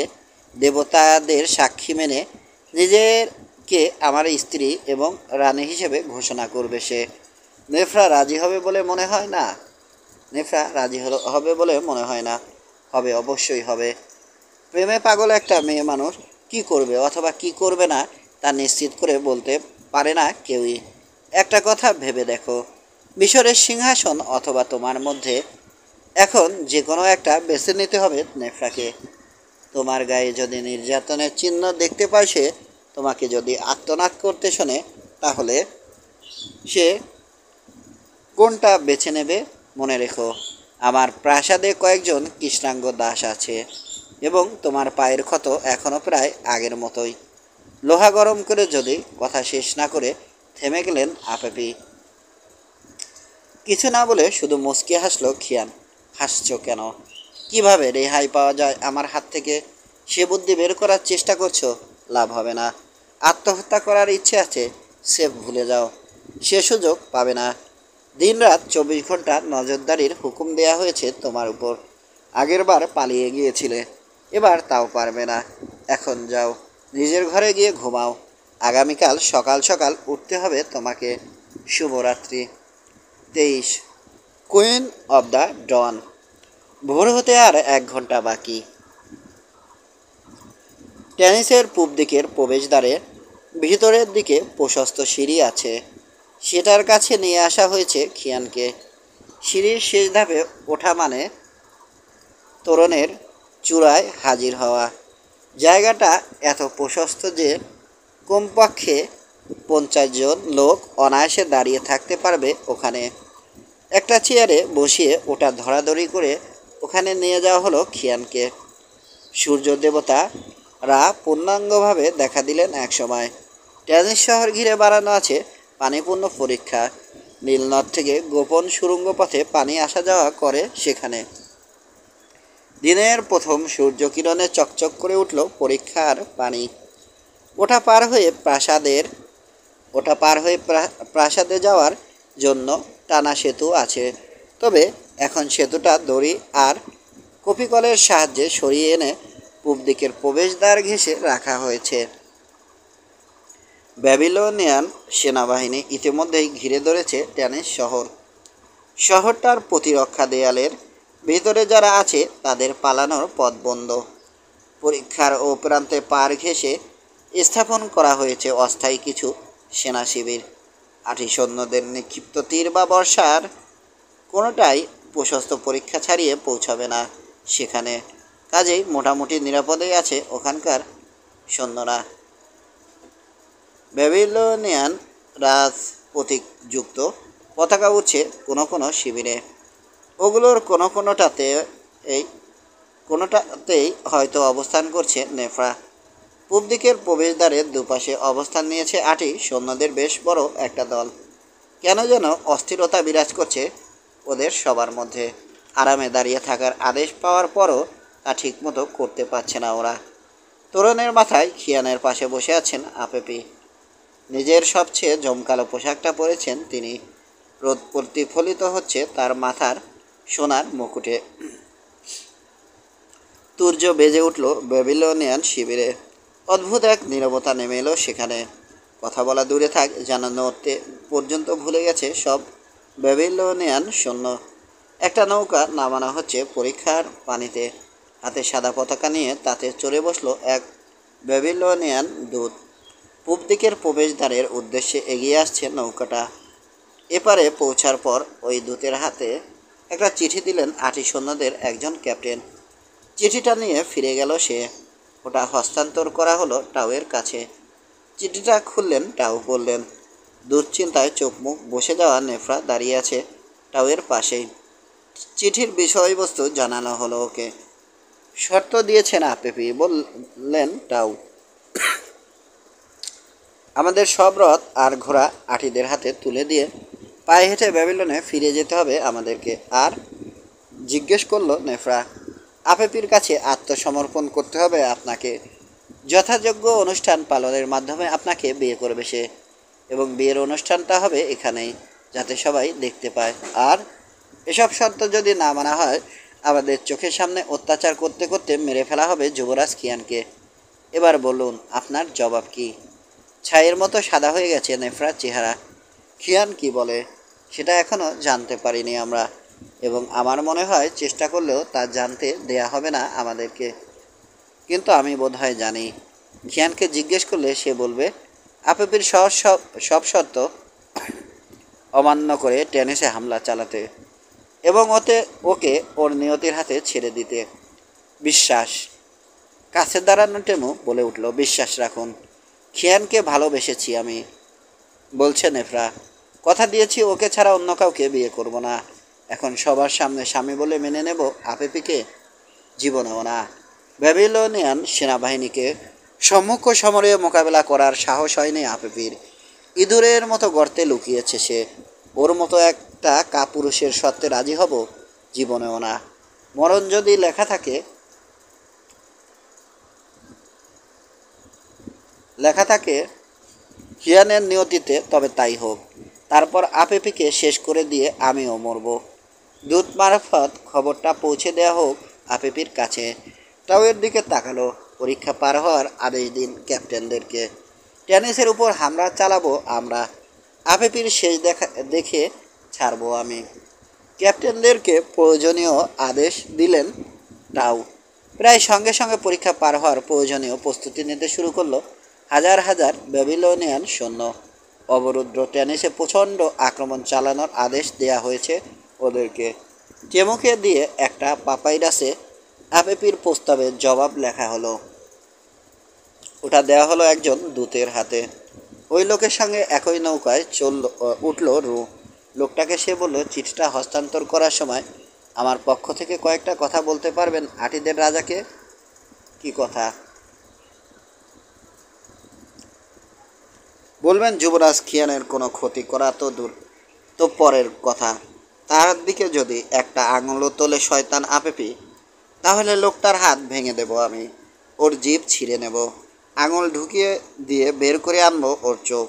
দেবতাদের সাক্ষী মেনে নিজেকে আমার স্ত্রী এবং রানী হিসেবে ঘোষণা করবে সে। নেফরা রাজি হবে বলে মনে হয় না। নেফরা রাজি হবে বলে মনে হয় না। হবে, অবশ্যই হবে। প্রেমে পাগল একটা মেয়ে মানুষ কি করবে অথবা কি করবে না তা নিশ্চিত করে বলতে পারে না কেউই। একটা কথা ভেবে দেখো, মিশরের সিংহাসন অথবা তোমার মধ্যে এখন যে কোনো একটা বেছে নিতে হবে নেফরাকে। তোমার গায়ে যদি নির্যাতনের চিহ্ন দেখতে পায় সে, তোমাকে যদি আত্মনাদ করতে শোনে, তাহলে সে কোনটা বেছে নেবে মনে রেখো। আমার প্রাসাদে কয়েকজন কৃষ্ণাঙ্গ দাস আছে এবং তোমার পায়ের ক্ষত এখনও প্রায় আগের মতোই। লোহা গরম করে যদি কথা শেষ না করে থেমে গেলেন আফেপি। কিছু না বলে শুধু মুচকি হাসলো খিয়ান। হাসছো কেন? কিভাবে রেহাই পাওয়া যায় আমার হাত থেকে সে বুদ্ধি বের করার চেষ্টা করছো? লাভ হবে না। আত্মহত্যা করার ইচ্ছে আছে সে ভুলে যাও, সে সুযোগ পাবে না। দিনরাত 24 ঘন্টা নজরদারির হুকুম দেয়া হয়েছে তোমার উপর। আগেরবার পালিয়ে গিয়েছিলে, এবার তাও পারবে না। এখন যাও, নিজের ঘরে গিয়ে ঘুমাও। আগামীকাল সকাল সকাল উঠতে হবে তোমাকে। শুভরাত্রি। 23, কুইন অব দ্য ডন। ভোর হতে আর 1 ঘন্টা বাকি। টেনিসের পূব দিকের প্রবেশদ্বারে ভিতরের দিকে প্রশস্ত সিঁড়ি আছে, সেটার কাছে নিয়ে আসা হয়েছে খিয়ানকে। সিঁড়ির শেষ ধাপে ওঠা মানে তোরণের চূড়ায় হাজির হওয়া। জায়গাটা এত প্রশস্ত যে কমপক্ষে 50 জন লোক অনায়াসে দাঁড়িয়ে থাকতে পারবে ওখানে। একটা চেয়ারে বসিয়ে ওটা ধরাধরি করে ওখানে নিয়ে যাওয়া হলো খিয়ানকে। সূর্য দেবতারা পূর্ণাঙ্গভাবে দেখা দিলেন একসময়। টেনিস শহর ঘিরে বাড়ানো আছে পানিপূর্ণ পরীক্ষা। নীলনদ থেকে গোপন সুড়ঙ্গ পথে পানি আসা যাওয়া করে সেখানে। দিনের প্রথম সূর্যকিরণে চকচক করে উঠল পরীক্ষার পানি। ওটা পার হয়ে প্রাসাদে যাওয়ার জন্য টানা সেতু আছে। তবে এখন সেতুটা দড়ি আর কপিকলের সাহায্যে সরিয়ে এনে পূব দিকের প্রবেশদ্বার ঘেঁষে রাখা হয়েছে। ব্যাবিলনিয়ান সেনাবাহিনী ইতিমধ্যেই ঘিরে ধরেছে টেনিস শহর। শহরটার প্রতিরক্ষা দেয়ালের ভিতরে যারা আছে তাদের পালানোর পথ বন্ধ। পরীক্ষার ও প্রান্তে পার ঘেঁষে স্থাপন করা হয়েছে অস্থায়ী কিছু সেনা শিবির। আঠি সৈন্যদের নিক্ষিপ্ত তীর বা বর্ষার কোনোটাই প্রশস্ত পরীক্ষা ছাড়িয়ে পৌঁছাবে না সেখানে। কাজেই মোটামুটি নিরাপদেই আছে ওখানকার সৈন্যরা। ব্যাবিলনিয়ান রাজ প্রতীকযুক্ত পতাকা উঠছে কোনো কোনো শিবিরে। ওগুলোর এই কোনোটাতেই হয়তো অবস্থান করছে নেফরা। পূব দিকের প্রবেশদ্বারের দুপাশে অবস্থান নিয়েছে 8টি সৈন্যদের বেশ বড় একটা দল। কেন যেন অস্থিরতা বিরাজ করছে ওদের সবার মধ্যে। আরামে দাঁড়িয়ে থাকার আদেশ পাওয়ার পরও তা ঠিকমতো করতে পারছে না ওরা। তোরণের মাথায় খিয়ানের পাশে বসে আছেন আপেপি। নিজের সবচেয়ে জমকালো পোশাকটা পরেছেন তিনি। রোদ প্রতিফলিত হচ্ছে তার মাথার সোনার মুকুটে। তুর্য বেজে উঠল ব্যাবিলনিয়ান শিবিরে। অদ্ভুত এক নীরবতা নেমে এলো সেখানে। কথা বলা দূরে থাক, যেন নড়তে পর্যন্ত ভুলে গেছে সব ব্যাবিলনিয়ান সৈন্য। একটা নৌকা নামানো হচ্ছে পরীক্ষার পানিতে। হাতে সাদা পতাকা নিয়ে তাতে চড়ে বসলো এক ব্যাবিলনিয়ান দূত। পূব দিকের প্রবেশদ্বারের উদ্দেশ্যে এগিয়ে আসছে নৌকাটা। এপারে পৌঁছার পর ওই দূতের হাতে একটা চিঠি দিলেন 8টি সৈন্যদের একজন ক্যাপ্টেন। চিঠিটা নিয়ে ফিরে গেল সে। ওটা হস্তান্তর করা হলো টাউয়ের কাছে। চিঠিটা খুললেন টাউ, বললেন। দুশ্চিন্তায় চোখ মুখ বসে যাওয়া নেফরা দাঁড়িয়ে আছে টাউয়ের পাশেই। চিঠির বিষয়বস্তু জানানো হলো ওকে। শর্ত দিয়েছেন আপেপি, বললেন টাউ। আমাদের সব রথ আর ঘোড়া আটিদের হাতে তুলে দিয়ে পায়ে হেঁটে ব্যাবিলনে ফিরে যেতে হবে আমাদেরকে। আর জিজ্ঞেস করলো নেফরা, আপেপির কাছে আত্মসমর্পণ করতে হবে আপনাকে। যথাযোগ্য অনুষ্ঠান পালনের মাধ্যমে আপনাকে বিয়ে করবে সে, এবং বিয়ের অনুষ্ঠানটা হবে এখানেই, যাতে সবাই দেখতে পায়। আর এসব শর্ত যদি না মানা হয়, আমাদের চোখের সামনে অত্যাচার করতে করতে মেরে ফেলা হবে যুবরাজ খিয়ানকে। এবার বলুন, আপনার জবাব কি? ছাইয়ের মতো সাদা হয়ে গেছে নেফরার চেহারা। খিয়ান কি বলে সেটা এখনও জানতে পারিনি আমরা, এবং আমার মনে হয় চেষ্টা করলেও তা জানতে দেয়া হবে না আমাদেরকে। কিন্তু আমি বোধহয় জানি। খিয়ানকে জিজ্ঞেস করলে সে বলবে আপেপির সব শর্ত অমান্য করে টেনিসে হামলা চালাতে, এবং ওকে ওর নিয়তির হাতে ছেড়ে দিতে। বিশ্বাস। কাছে দাঁড়ানো টেমু বলে উঠল, বিশ্বাস রাখুন, খিয়ানকে ভালোবেসেছি আমি, বলছে নেফরা। কথা দিয়েছি ওকে ছাড়া অন্য কাউকে বিয়ে করব না। এখন সবার সামনে স্বামী বলে মেনে নেব আপেপিকে? জীবনেও না। ব্যাবিলনিয়ান সেনাবাহিনীকে সম্মুখ সমরে মোকাবেলা করার সাহস হয়নি আপেপির। ইঁদুরের মতো গর্তে লুকিয়েছে সে। ওর মতো একটা কাপুরুষের সত্ত্বে রাজি হব? জীবনেও না। মরণ যদি লেখা থাকে হিয়ানের নিয়তিতে, তবে তাই হোক। তারপর আপেপিকে শেষ করে দিয়ে আমিও মরব। দূত মারফত খবরটা পৌঁছে দেওয়া হোক আপেপির কাছে। টাউয়ের দিকে তাকালো। পরীক্ষা পার হওয়ার আদেশ দিন ক্যাপ্টেনদেরকে। টেনিসের উপর হামলা চালাবো আমরা। আপেপির শেষ দেখে ছাড়বো আমি। ক্যাপ্টেনদেরকে প্রয়োজনীয় আদেশ দিলেন টাউ। প্রায় সঙ্গে সঙ্গে পরীক্ষা পার হওয়ার প্রয়োজনীয় প্রস্তুতি নিতে শুরু করলো হাজার হাজার ব্যাবিলনিয়ান সৈন্য। অবরুদ্ধ টেনিসে প্রচণ্ড আক্রমণ চালানোর আদেশ দেয়া হয়েছে ওদেরকে। টেমুকে দিয়ে একটা পাপাইরাসে আপেপির প্রস্তাবের জবাব লেখা হলো। ওটা দেওয়া হলো একজন দূতের হাতে। ওই লোকের সঙ্গে একই নৌকায় উঠল রু। লোকটাকে সে বলল, চিঠিটা হস্তান্তর করার সময় আমার পক্ষ থেকে কয়েকটা কথা বলতে পারবেন আটিদের রাজাকে? কি কথা? বলবেন যুবরাজ খিয়ানের কোনো ক্ষতি করা তো পরের কথা। তার দিকে যদি একটা আঙুলও তোলে শয়তান আপেপি, তাহলে লোকটার হাত ভেঙে দেব আমি, ওর জিভ ছিঁড়ে নেব, আঙুল ঢুকিয়ে দিয়ে বের করে আনবো ওর চোখ,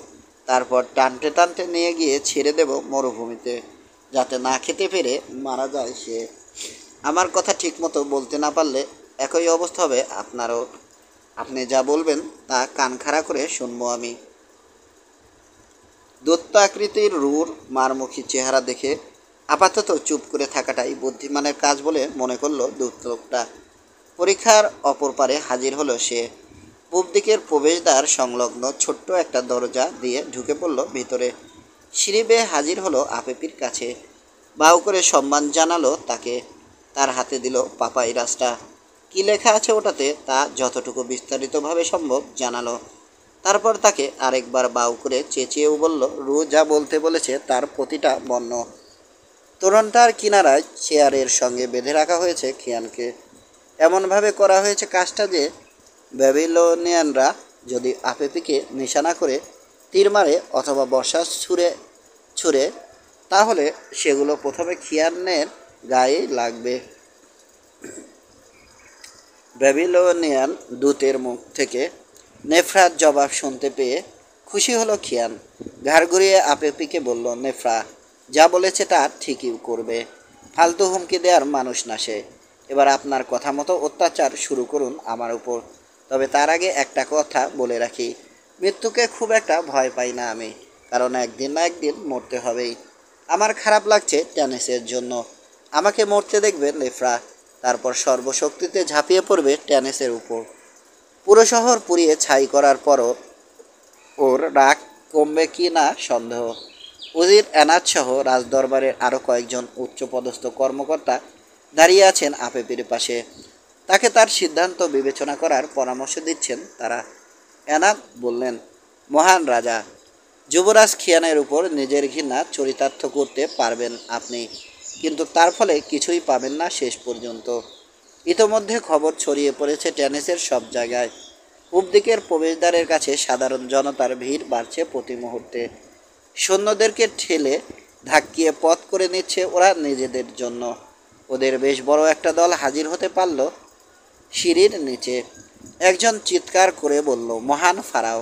তারপর টানতে টানতে নিয়ে গিয়ে ছেড়ে দেব মরুভূমিতে, যাতে না খেতে পেরে মারা যায় সে। আমার কথা ঠিকমতো বলতে না পারলে একই অবস্থা হবে আপনারও। আপনি যা বলবেন তা কান খাড়া করে শুনবো আমি। দৈত্যাকৃতির রূঢ় মারমুখী চেহারা দেখে আপাতত চুপ করে থাকাটাই বুদ্ধিমানের কাজ বলে মনে করল দূতলোকটা। পরীক্ষার অপর পারে হাজির হলো সে। পূব দিকের প্রবেশদ্বার সংলগ্ন ছোট্ট একটা দরজা দিয়ে ঢুকে পড়ল ভিতরে। সিঁড়ি বেয়ে হাজির হলো আপেপির কাছে। বাউ করে সম্মান জানালো তাকে। তার হাতে দিল পাপাইরাসটা। কি লেখা আছে ওটাতে তা যতটুকু বিস্তারিতভাবে সম্ভব জানালো। তারপর তাকে আরেকবার বাউ করে চেঁচিয়েও বলল, রু যা বলতে বলেছে তার প্রতিটা বর্ণ। তোরণটার কিনারায় চেয়ারের সঙ্গে বেঁধে রাখা হয়েছে খিয়ানকে। এমনভাবে করা হয়েছে কাজটা যে ব্যাবিলনিয়ানরা যদি আপেপিকে নিশানা করে তীর মারে অথবা বর্ষা ছুঁড়ে তাহলে সেগুলো প্রথমে খিয়ানের গায়ে লাগবে। ব্যাবিলনিয়ান দূতের মুখ থেকে নেফরার জবাব শুনতে পেয়ে খুশি হলো খিয়ান। ঘাড় ঘুরিয়ে আপেপিকে বলল, নেফরা যা বলেছে তা ঠিকই করবে। ফালতু হুমকি দেওয়ার মানুষ না সে। এবার আপনার কথা মতো অত্যাচার শুরু করুন আমার উপর। তবে তার আগে একটা কথা বলে রাখি, মৃত্যুকে খুব একটা ভয় পাই না আমি, কারণ একদিন না একদিন মরতে হবেই। আমার খারাপ লাগছে টেনিসের জন্য। আমাকে মরতে দেখবে নেফরা, তারপর সর্বশক্তিতে ঝাঁপিয়ে পড়বে টেনিসের উপর। পুরো শহর পুড়িয়ে ছাই করার পরও ওর রাগ কমবে কি না সন্দেহ। উজির এনাদ সহ রাজদরবারের আরও কয়েকজন উচ্চপদস্থ কর্মকর্তা দাঁড়িয়ে আছেন আপেপির পাশে। তাকে তার সিদ্ধান্ত বিবেচনা করার পরামর্শ দিচ্ছেন তারা। এনাদ বললেন, মহান রাজা, যুবরাজ খিয়ানের উপর নিজের ঘৃণা চরিতার্থ করতে পারবেন আপনি, কিন্তু তার ফলে কিছুই পাবেন না শেষ পর্যন্ত। ইতোমধ্যে খবর ছড়িয়ে পড়েছে টেনিসের সব জায়গায়। পূব দিকের প্রবেশদ্বারের কাছে সাধারণ জনতার ভিড় বাড়ছে প্রতি মুহূর্তে। সৈন্যদেরকে ঠেলে ধাক্কিয়ে পথ করে নিচ্ছে ওরা নিজেদের জন্য। ওদের বেশ বড় একটা দল হাজির হতে পারল সিঁড়ির নিচে। একজন চিৎকার করে বলল, মহান ফারাও,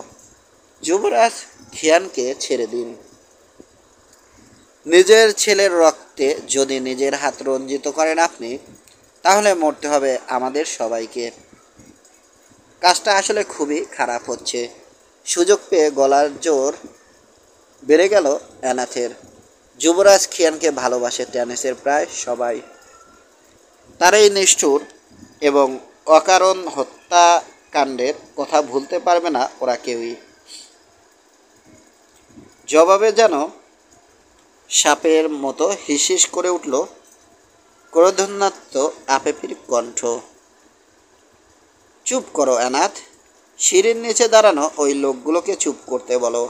যুবরাজ খিয়ানকে ছেড়ে দিন। নিজের ছেলের রক্তে যদি নিজের হাত রঞ্জিত করেন আপনি, তাহলে মরতে হবে আমাদের সবাইকে। কাজটা আসলে খুবই খারাপ হচ্ছে। সুযোগ পেয়ে গলার জোর বেড়ে গেল অ্যানাথের। যুবরাজ খিয়ানকে ভালোবাসে টেনিসের প্রায় সবাই। তার এই নিষ্ঠুর এবং অকারণ হত্যাকাণ্ডের কথা ভুলতে পারবে না ওরা কেউই। জবাবে যেন সাপের মতো হিসিস করে উঠল ক্রোধোন্মত্ত আপেপির কণ্ঠ। চুপ করো অ্যানাথ, সিঁড়ির নিচে দাঁড়ানো ওই লোকগুলোকে চুপ করতে বলো।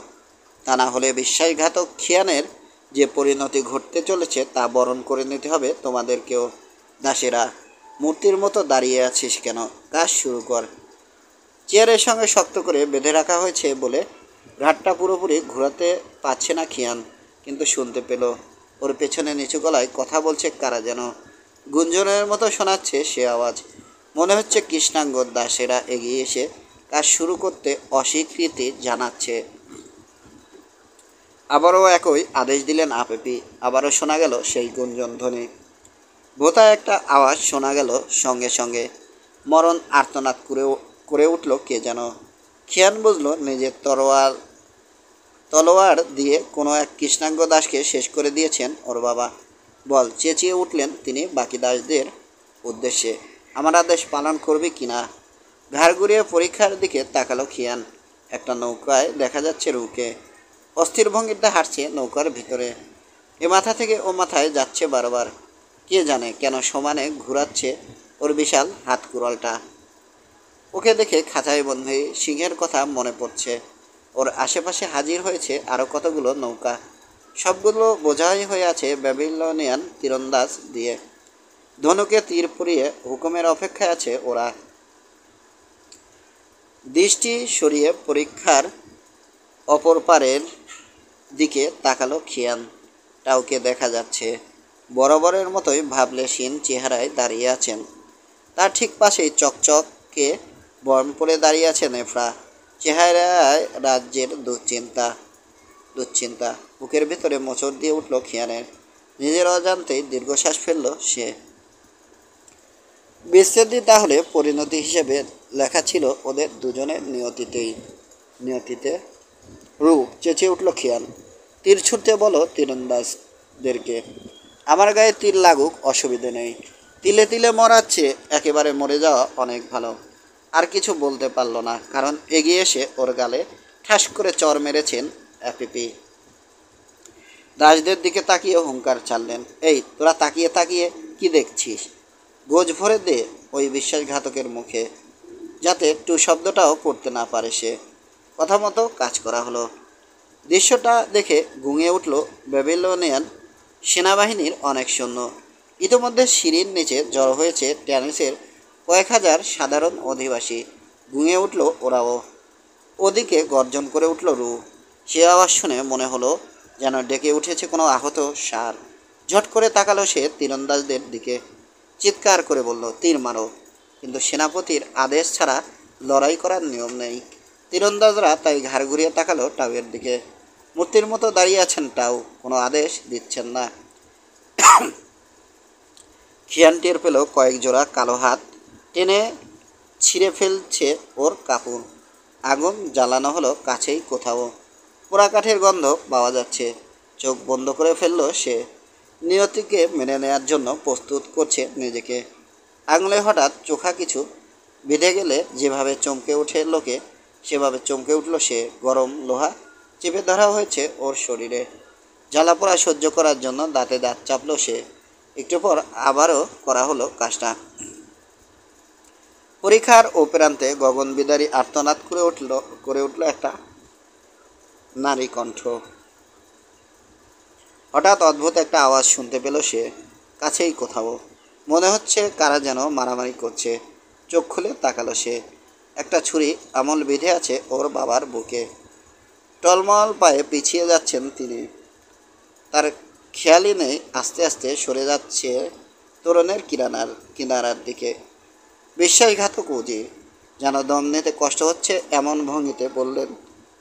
তা না হলে বিশ্বাসঘাতক খিয়ানের যে পরিণতি ঘটতে চলেছে তা বরণ করে নিতে হবে তোমাদেরকেও। দাসেরা, মূর্তির মতো দাঁড়িয়ে আছিস কেন? কাজ শুরু কর। চেয়ারের সঙ্গে শক্ত করে বেঁধে রাখা হয়েছে বলে ঘাটটা পুরোপুরি ঘোরাতে পারছে না খিয়ান, কিন্তু শুনতে পেল ওর পেছনে নিচু গলায় কথা বলছে কারা যেন। গুঞ্জনের মতো শোনাচ্ছে সে আওয়াজ। মনে হচ্ছে কৃষ্ণাঙ্গ দাসেরা এগিয়ে এসে কাজ শুরু করতে অস্বীকৃতি জানাচ্ছে। আবারও একই আদেশ দিলেন আপেপি। আবারও শোনা গেল সেই গুঞ্জন ধ্বনি। ভোতা একটা আওয়াজ শোনা গেল, সঙ্গে সঙ্গে মরণ আর্তনাদ করে উঠল কে যেন। খিয়ান বুঝল নিজের তলোয়ার দিয়ে কোনো এক কৃষ্ণাঙ্গ দাসকে শেষ করে দিয়েছেন ওর বাবা। বল, চেঁচিয়ে উঠলেন তিনি বাকি দাসদের উদ্দেশ্যে, আমার আদেশ পালন করবে কি না? ঘাড় ঘুরিয়ে পরীক্ষার দিকে তাকালো খিয়ান। একটা নৌকায় দেখা যাচ্ছে রুকে অস্থির ভঙ্গিতে হাঁটছে নৌকার ভিতরে। এ মাথা থেকে ও মাথায় যাচ্ছে বারবার। কে জানে কেন সমানে ঘুরাচ্ছে ওর বিশাল হাত কুড়ালটা। ওকে দেখে খাঁচায় বন্দি সিংহের কথা মনে পড়ছে। ওর আশেপাশে হাজির হয়েছে আরও কতগুলো নৌকা। সবগুলো বোঝাই হয়ে আছে ব্যাবিলনিয়ান তীরন্দাজ দিয়ে। ধনুকে তীর পরিয়ে হুকুমের অপেক্ষায় আছে ওরা। দৃষ্টি সরিয়ে পরীক্ষার অপর পারের দিকে তাকালো খিয়ান। কাউকে দেখা যাচ্ছে। বরাবরের মতোই ভাবলেশীন চেহারায় দাঁড়িয়ে আছেন। তার ঠিক পাশেই চকচকে বর্ণ পরে দাঁড়িয়ে আছে নেফরা। চেহারায় রাজ্যের দুশ্চিন্তা। বুকের ভেতরে মোচড় দিয়ে উঠল খিয়ানের। নিজের অজান্তেই দীর্ঘশ্বাস ফেলল সে। বিচ্ছেদই তাহলে পরিণতি হিসেবে লেখা ছিল ওদের দুজনের নিয়তিতে। রু, চেঁচিয়ে উঠল খিয়ান। তীর ছুটতে বলো তীরন্দাজদেরকে। আমার গায়ে তীর লাগুক, অসুবিধে নেই। তিলে তিলে মরার চেয়ে একেবারে মরে যাওয়া অনেক ভালো। আর কিছু বলতে পারল না, কারণ এগিয়ে এসে ওর গালে ঠাস করে চড় মেরেছেন অ্যাপিপি। দাসদের দিকে তাকিয়ে হুঙ্কার ছাড়লেন, এই তোরা তাকিয়ে তাকিয়ে কি দেখছিস? গোজ ভরে দে, ওই বিশ্বাসঘাতকের মুখে, যাতে টু শব্দটাও করতে না পারে সে। কথা মতো কাজ করা হলো। দৃশ্যটা দেখে গুঙে উঠল ব্যাবিলনিয়ান সেনাবাহিনীর অনেক সৈন্য। ইতিমধ্যে সিঁড়ির নিচে জড়ো হয়েছে ট্যানিসের কয়েক হাজার সাধারণ অধিবাসী। গুঙে উঠল ওরাও। ওদিকে গর্জন করে উঠল রু। সে আওয়াজ শুনে মনে হলো যেন ডেকে উঠেছে কোনো আহত ষাঁড়। ঝট করে তাকালো সে তীরন্দাজদের দিকে। চিৎকার করে বলল, তীর মারো। কিন্তু সেনাপতির আদেশ ছাড়া লড়াই করার নিয়ম নেই। তীরন্দাজরা তাই ঘাড় ঘুরিয়ে তাকালো টাউয়ের দিকে। মূর্তির মতো দাঁড়িয়ে আছেন টাউ, কোনো আদেশ দিচ্ছেন না। খিয়ান টের পেল কয়েক জোড়া কালো হাত টেনে ছিঁড়ে ফেলছে ওর কাপড়। আগুন জ্বালানো হলো কাছেই কোথাও। পোড়া কাঠের গন্ধ পাওয়া যাচ্ছে। চোখ বন্ধ করে ফেলল সে। নিয়তিকে মেনে নেয়ার জন্য প্রস্তুত করছে নিজেকে। আঙুলে হঠাৎ চোখা কিছু বিঁধে গেলে যেভাবে চমকে ওঠে লোকে, সেভাবে চমকে উঠল সে। গরম লোহা চেপে ধরা হয়েছে ওর শরীরে। জ্বালাপোড়া সহ্য করার জন্য দাঁতে দাঁত চাপল সে। একটু পর আবারও করা হলো কাজটা। পরীক্ষার ও প্রান্তে গগনবিদারী আর্তনাদ করে উঠল একটা নারী কণ্ঠ। হঠাৎ অদ্ভুত একটা আওয়াজ শুনতে পেল সে, কাছেই কোথাও। মনে হচ্ছে কারা যেন মারামারি করছে। চোখ খুলে তাকালো সে। একটা ছুরি আমল বিঁধে আছে ওর বাবার বুকে। টলমল পায়ে পিছিয়ে যাচ্ছেন তিনি। তার খেয়ালই নেই আস্তে আস্তে সরে যাচ্ছে তোরণের কিনারার দিকে। বিশ্বাসঘাতক উজি। যেন দম নিতে কষ্ট হচ্ছে এমন ভঙ্গিতে বললেন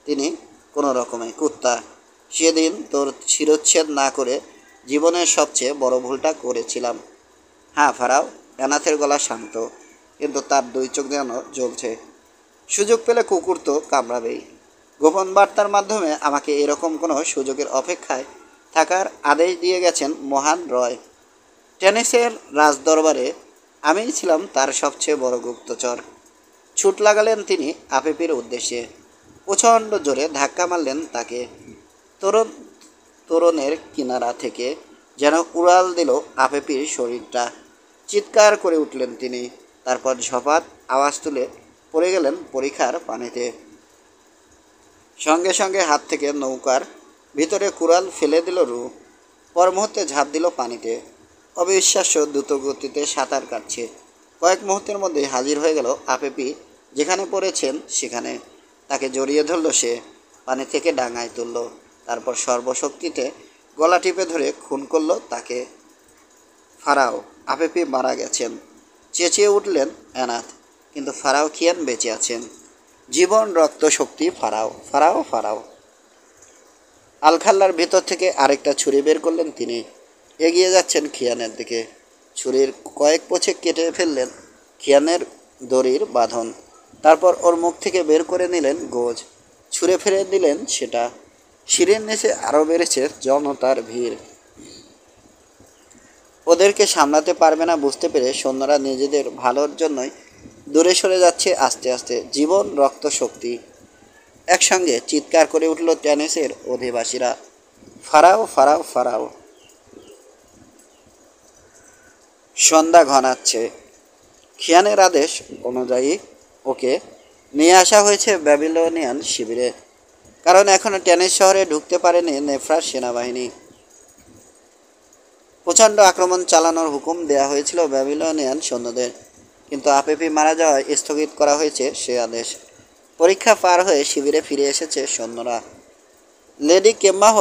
তিনি কোনো রকমে, কুত্তা, সেদিন তোর শিরচ্ছেদ না করে জীবনের সবচেয়ে বড় ভুলটা করেছিলাম। হ্যাঁ ফারাও। অ্যানাথের গলা শান্ত, কিন্তু তার দুই চোখ যেন জ্বলছে। সুযোগ পেলে কুকুর তো কামড়াবেই। গোপন বার্তার মাধ্যমে আমাকে এরকম কোনো সুযোগের অপেক্ষায় থাকার আদেশ দিয়ে গেছেন মহান রয়। টেনিসের রাজদরবারে আমিই ছিলাম তার সবচেয়ে বড় গুপ্তচর। ছুট লাগালেন তিনি আপেপির উদ্দেশ্যে। প্রচণ্ড জোরে ধাক্কা মারলেন তাকে। তরুণ তোরণের কিনারা থেকে যেন উড়াল দিল আপেপির শরীরটা। চিৎকার করে উঠলেন তিনি। তারপর ঝপাত আওয়াজ তুলে পড়ে গেলেন পরীক্ষার পানিতে। সঙ্গে সঙ্গে হাত থেকে নৌকার ভিতরে কুড়াল ফেলে দিল রু। পর মুহূর্তে ঝাঁপ দিল পানিতে। অবিশ্বাস্য দ্রুত গতিতে সাঁতার কাটছে। কয়েক মুহূর্তের মধ্যে হাজির হয়ে গেল আপেপি যেখানে পড়েছেন সেখানে। তাকে জড়িয়ে ধরল সে, পানি থেকে ডাঙায় তুলল। তারপর সর্বশক্তিতে গলা টিপে ধরে খুন করল তাকে। ফারাও, আপেপি মারা গেছেন, চেঁচিয়ে উঠলেন অ্যানাথ। কিন্তু ফারাও খিয়ান বেঁচে আছেন। জীবন, রক্ত, শক্তি ফারাও, ফারাও, ফারাও। আলখাল্লার ভেতর থেকে আরেকটা ছুরি বের করলেন তিনি। এগিয়ে যাচ্ছেন খিয়ানের দিকে। ছুরির কয়েক পোঁছে কেটে ফেললেন খিয়ানের দড়ির বাঁধন। তারপর ওর মুখ থেকে বের করে নিলেন গোজ। ছুঁড়ে ফেলে দিলেন সেটা। সিঁড়ির নিচে আরও বেড়েছে জনতার ভিড়। ওদেরকে সামলাতে পারবে না বুঝতে পেরে সৈন্যরা নিজেদের ভালোর জন্যই দূরে সরে যাচ্ছে আস্তে আস্তে। জীবন, রক্ত, শক্তি, একসঙ্গে চিৎকার করে উঠল টেনিসের অধিবাসীরা, ফারাও, ফারাও, ফারাও। সন্ধ্যা ঘনাচ্ছে। খিয়ানের আদেশ অনুযায়ী ওকে নিয়ে আসা হয়েছে ব্যাবিলনিয়ান শিবিরে, কারণ এখনও টেনিস শহরে ঢুকতে পারেনি নেফরার সেনাবাহিনী। প্রচণ্ড আক্রমণ চালানোর হুকুম দেওয়া হয়েছিল ব্যাবিলনিয়ান সৈন্যদের, কিন্তু আপেপি মারা যাওয়ায় স্থগিত করা হয়েছে সে আদেশ। পরীক্ষা পার হয়ে শিবিরে ফিরে এসেছে সৈন্যরা। লেডি কেম্মাহ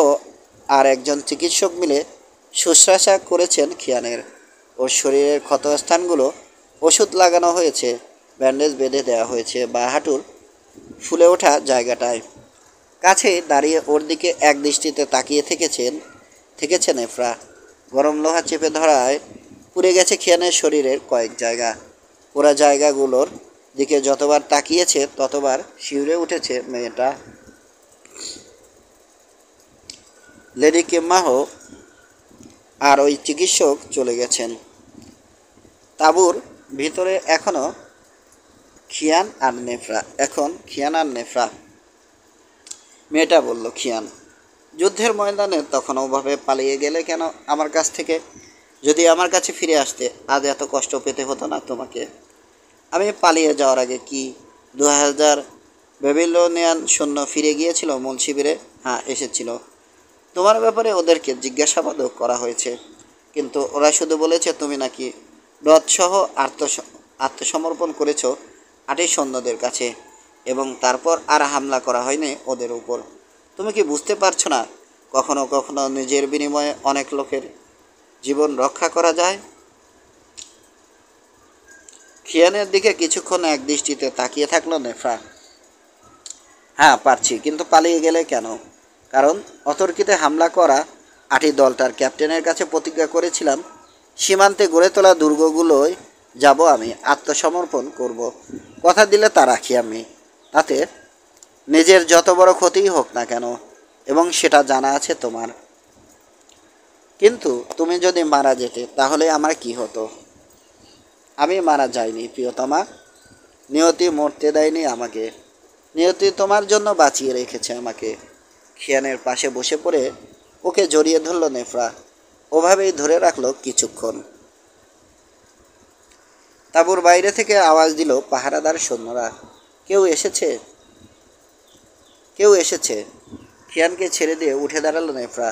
আর একজন চিকিৎসক মিলে শুশ্রূষা করেছেন খিয়ানের। ওর শরীরের ক্ষতস্থানগুলো ওষুধ লাগানো হয়েছে, ব্যান্ডেজ বেঁধে দেওয়া হয়েছে বা হাঁটুর ফুলে ওঠা জায়গাটায়। কাছে দাঁড়িয়ে ওর দিকে এক দৃষ্টিতে তাকিয়ে থেকেছে নেফরা। গরম লোহা চেপে ধরায় পুড়ে গেছে খিয়ানের শরীরের কয়েক জায়গা। পোড়া জায়গাগুলোর দিকে যতবার তাকিয়েছে ততবার শিউরে উঠেছে মেয়েটা। লেডি কেম্মাহ আর ওই চিকিৎসক চলে গেছেন। তাঁবুর ভিতরে এখনও খিয়ান আর নেফরা। মেয়েটা বলল, খিয়ান, যুদ্ধের ময়দানে তখন ওভাবে পালিয়ে গেলে কেন আমার কাছ থেকে? যদি আমার কাছে ফিরে আসতে আজ এত কষ্ট পেতে হতো না তোমাকে। আমি পালিয়ে যাওয়ার আগে কি 2000 ব্যাবিলনিয়ান সৈন্য ফিরে গিয়েছিল মূল শিবিরে? হ্যাঁ, এসেছিল। তোমার ব্যাপারে ওদেরকে জিজ্ঞাসাবাদও করা হয়েছে, কিন্তু ওরা শুধু বলেছে তুমি নাকি রথসহ আত্মসমর্পণ করেছ 8 সৈন্যদের কাছে, এবং তারপর আর হামলা করা হয়নি ওদের উপর। তুমি কি বুঝতে পারছো না, কখনো কখনো নিজের বিনিময়ে অনেক লোকের জীবন রক্ষা করা যায়? খিয়ানের দিকে কিছুক্ষণ এক দৃষ্টিতে তাকিয়ে থাকলো নেফরা। হ্যাঁ পারছি, কিন্তু পালিয়ে গেলে কেন? কারণ অতর্কিতে হামলা করা 8 দলটার ক্যাপ্টেনের কাছে প্রতিজ্ঞা করেছিলাম, সীমান্তে গড়ে তোলা দুর্গগুলোয় যাব আমি, আত্মসমর্পণ করব। কথা দিলে তা রাখি আমি, তাতে নিজের যত বড় ক্ষতিই হোক না কেন, এবং সেটা জানা আছে তোমার। কিন্তু তুমি যদি মারা যেতে তাহলে আমার কি হতো? আমি মারা যাইনি প্রিয়তমা, নিয়তি মরতে দেয়নি আমাকে। নিয়তি তোমার জন্য বাঁচিয়ে রেখেছে আমাকে। খিয়ানের পাশে বসে পড়ে ওকে জড়িয়ে ধরল নেফরা। ওভাবেই ধরে রাখলো কিছুক্ষণ। তাঁবুর বাইরে থেকে আওয়াজ দিল পাহারাদার সৈন্যরা, কেউ এসেছে, কেউ এসেছে। খিয়ানকে ছেড়ে দিয়ে উঠে দাঁড়ালো নেফরা।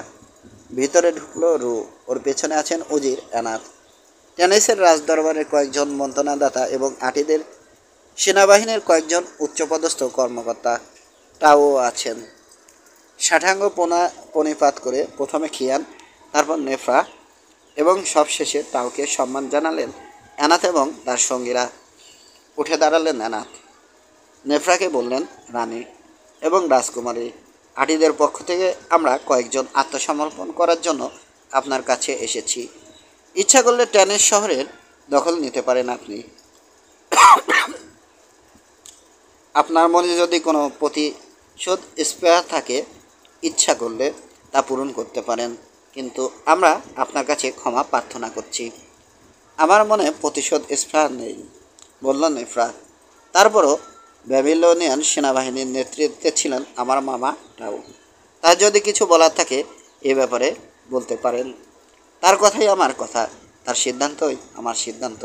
ভিতরে ঢুকলো রু। ওর পেছনে আছেন উজির অ্যানাথ, টেনিসের রাজদরবারের কয়েকজন মন্ত্রণাদাতা এবং আটিদের সেনাবাহিনীর কয়েকজন উচ্চপদস্থ কর্মকর্তা। তাও আছেন। ষাটাঙ্গ পণিপাত করে প্রথমে খিয়ান, তারপর নেফরা এবং সবশেষে তাওকে সম্মান জানালেন অ্যানাথ এবং তার সঙ্গীরা। উঠে দাঁড়ালেন অ্যানাথ। নেফরাকে বললেন রানী এবং রাজকুমারী, আটিদের পক্ষ থেকে আমরা কয়েকজন আত্মসমর্পণ করার জন্য আপনার কাছে এসেছি। ইচ্ছা করলে টেনিস শহরের দখল নিতে পারেন আপনি। আপনার মনে যদি কোনো প্রতিশোধ স্পৃহা থাকে, ইচ্ছা করলে তা পূরণ করতে পারেন, কিন্তু আমরা আপনার কাছে ক্ষমা প্রার্থনা করছি। আমার মনে প্রতিশোধ স্পৃহা নেই, বলল নেফরা। তারপরও ব্যাবিলনিয়ান সেনাবাহিনীর নেতৃত্বে ছিলেন আমার মামা টাও। তার যদি কিছু বলার থাকে এ ব্যাপারে বলতে পারেন। তার কথাই আমার কথা, তার সিদ্ধান্তই আমার সিদ্ধান্ত।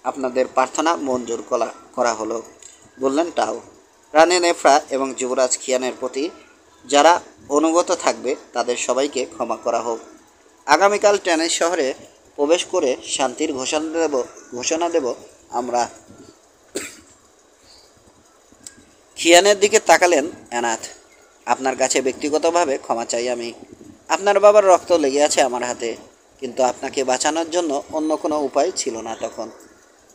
আপনাদের প্রার্থনা মঞ্জুর করা হলো, বললেন টাও। রানী নেফরা এবং যুবরাজ খিয়ানের প্রতি যারা অনুগত থাকবে তাদের সবাইকে ক্ষমা করা হোক। আগামীকাল টেনিস শহরে প্রবেশ করে শান্তির ঘোষণা দেব আমরা। খিয়ানের দিকে তাকালেন অ্যানাথ। আপনার কাছে ব্যক্তিগতভাবে ক্ষমা চাই আমি। আপনার বাবার রক্ত লেগে আছে আমার হাতে, কিন্তু আপনাকে বাঁচানোর জন্য অন্য কোনো উপায় ছিল না তখন।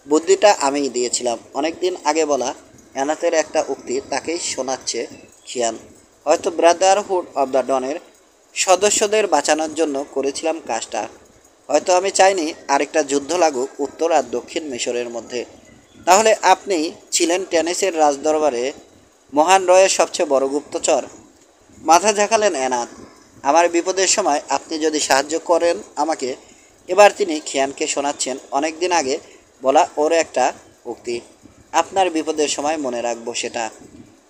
বুদ্ধিটা আমিই দিয়েছিলাম। অনেক দিন আগে বলা অ্যানাথের একটা উক্তি তাকেই শোনাচ্ছে খিয়ান। হয়তো ব্রাদারহুড অব দ্য ডনের সদস্যদের বাঁচানোর জন্য করেছিলাম কাজটা। হয়তো আমি চাইনি আরেকটা যুদ্ধ লাগুক উত্তর আর দক্ষিণ মিশরের মধ্যে। তাহলে আপনি ছিলেন টেনিসের রাজদরবারে মহান রয়ের সবচেয়ে বড় গুপ্তচর। মাথা ঝাঁকালেন অ্যানাথ। আমার বিপদের সময় আপনি যদি সাহায্য করেন আমাকে। এবার তিনি খিয়ানকে শোনাচ্ছেন অনেক দিন আগে বলা ওর একটা উক্তি। আপনার বিপদের সময় মনে রাখবো সেটা।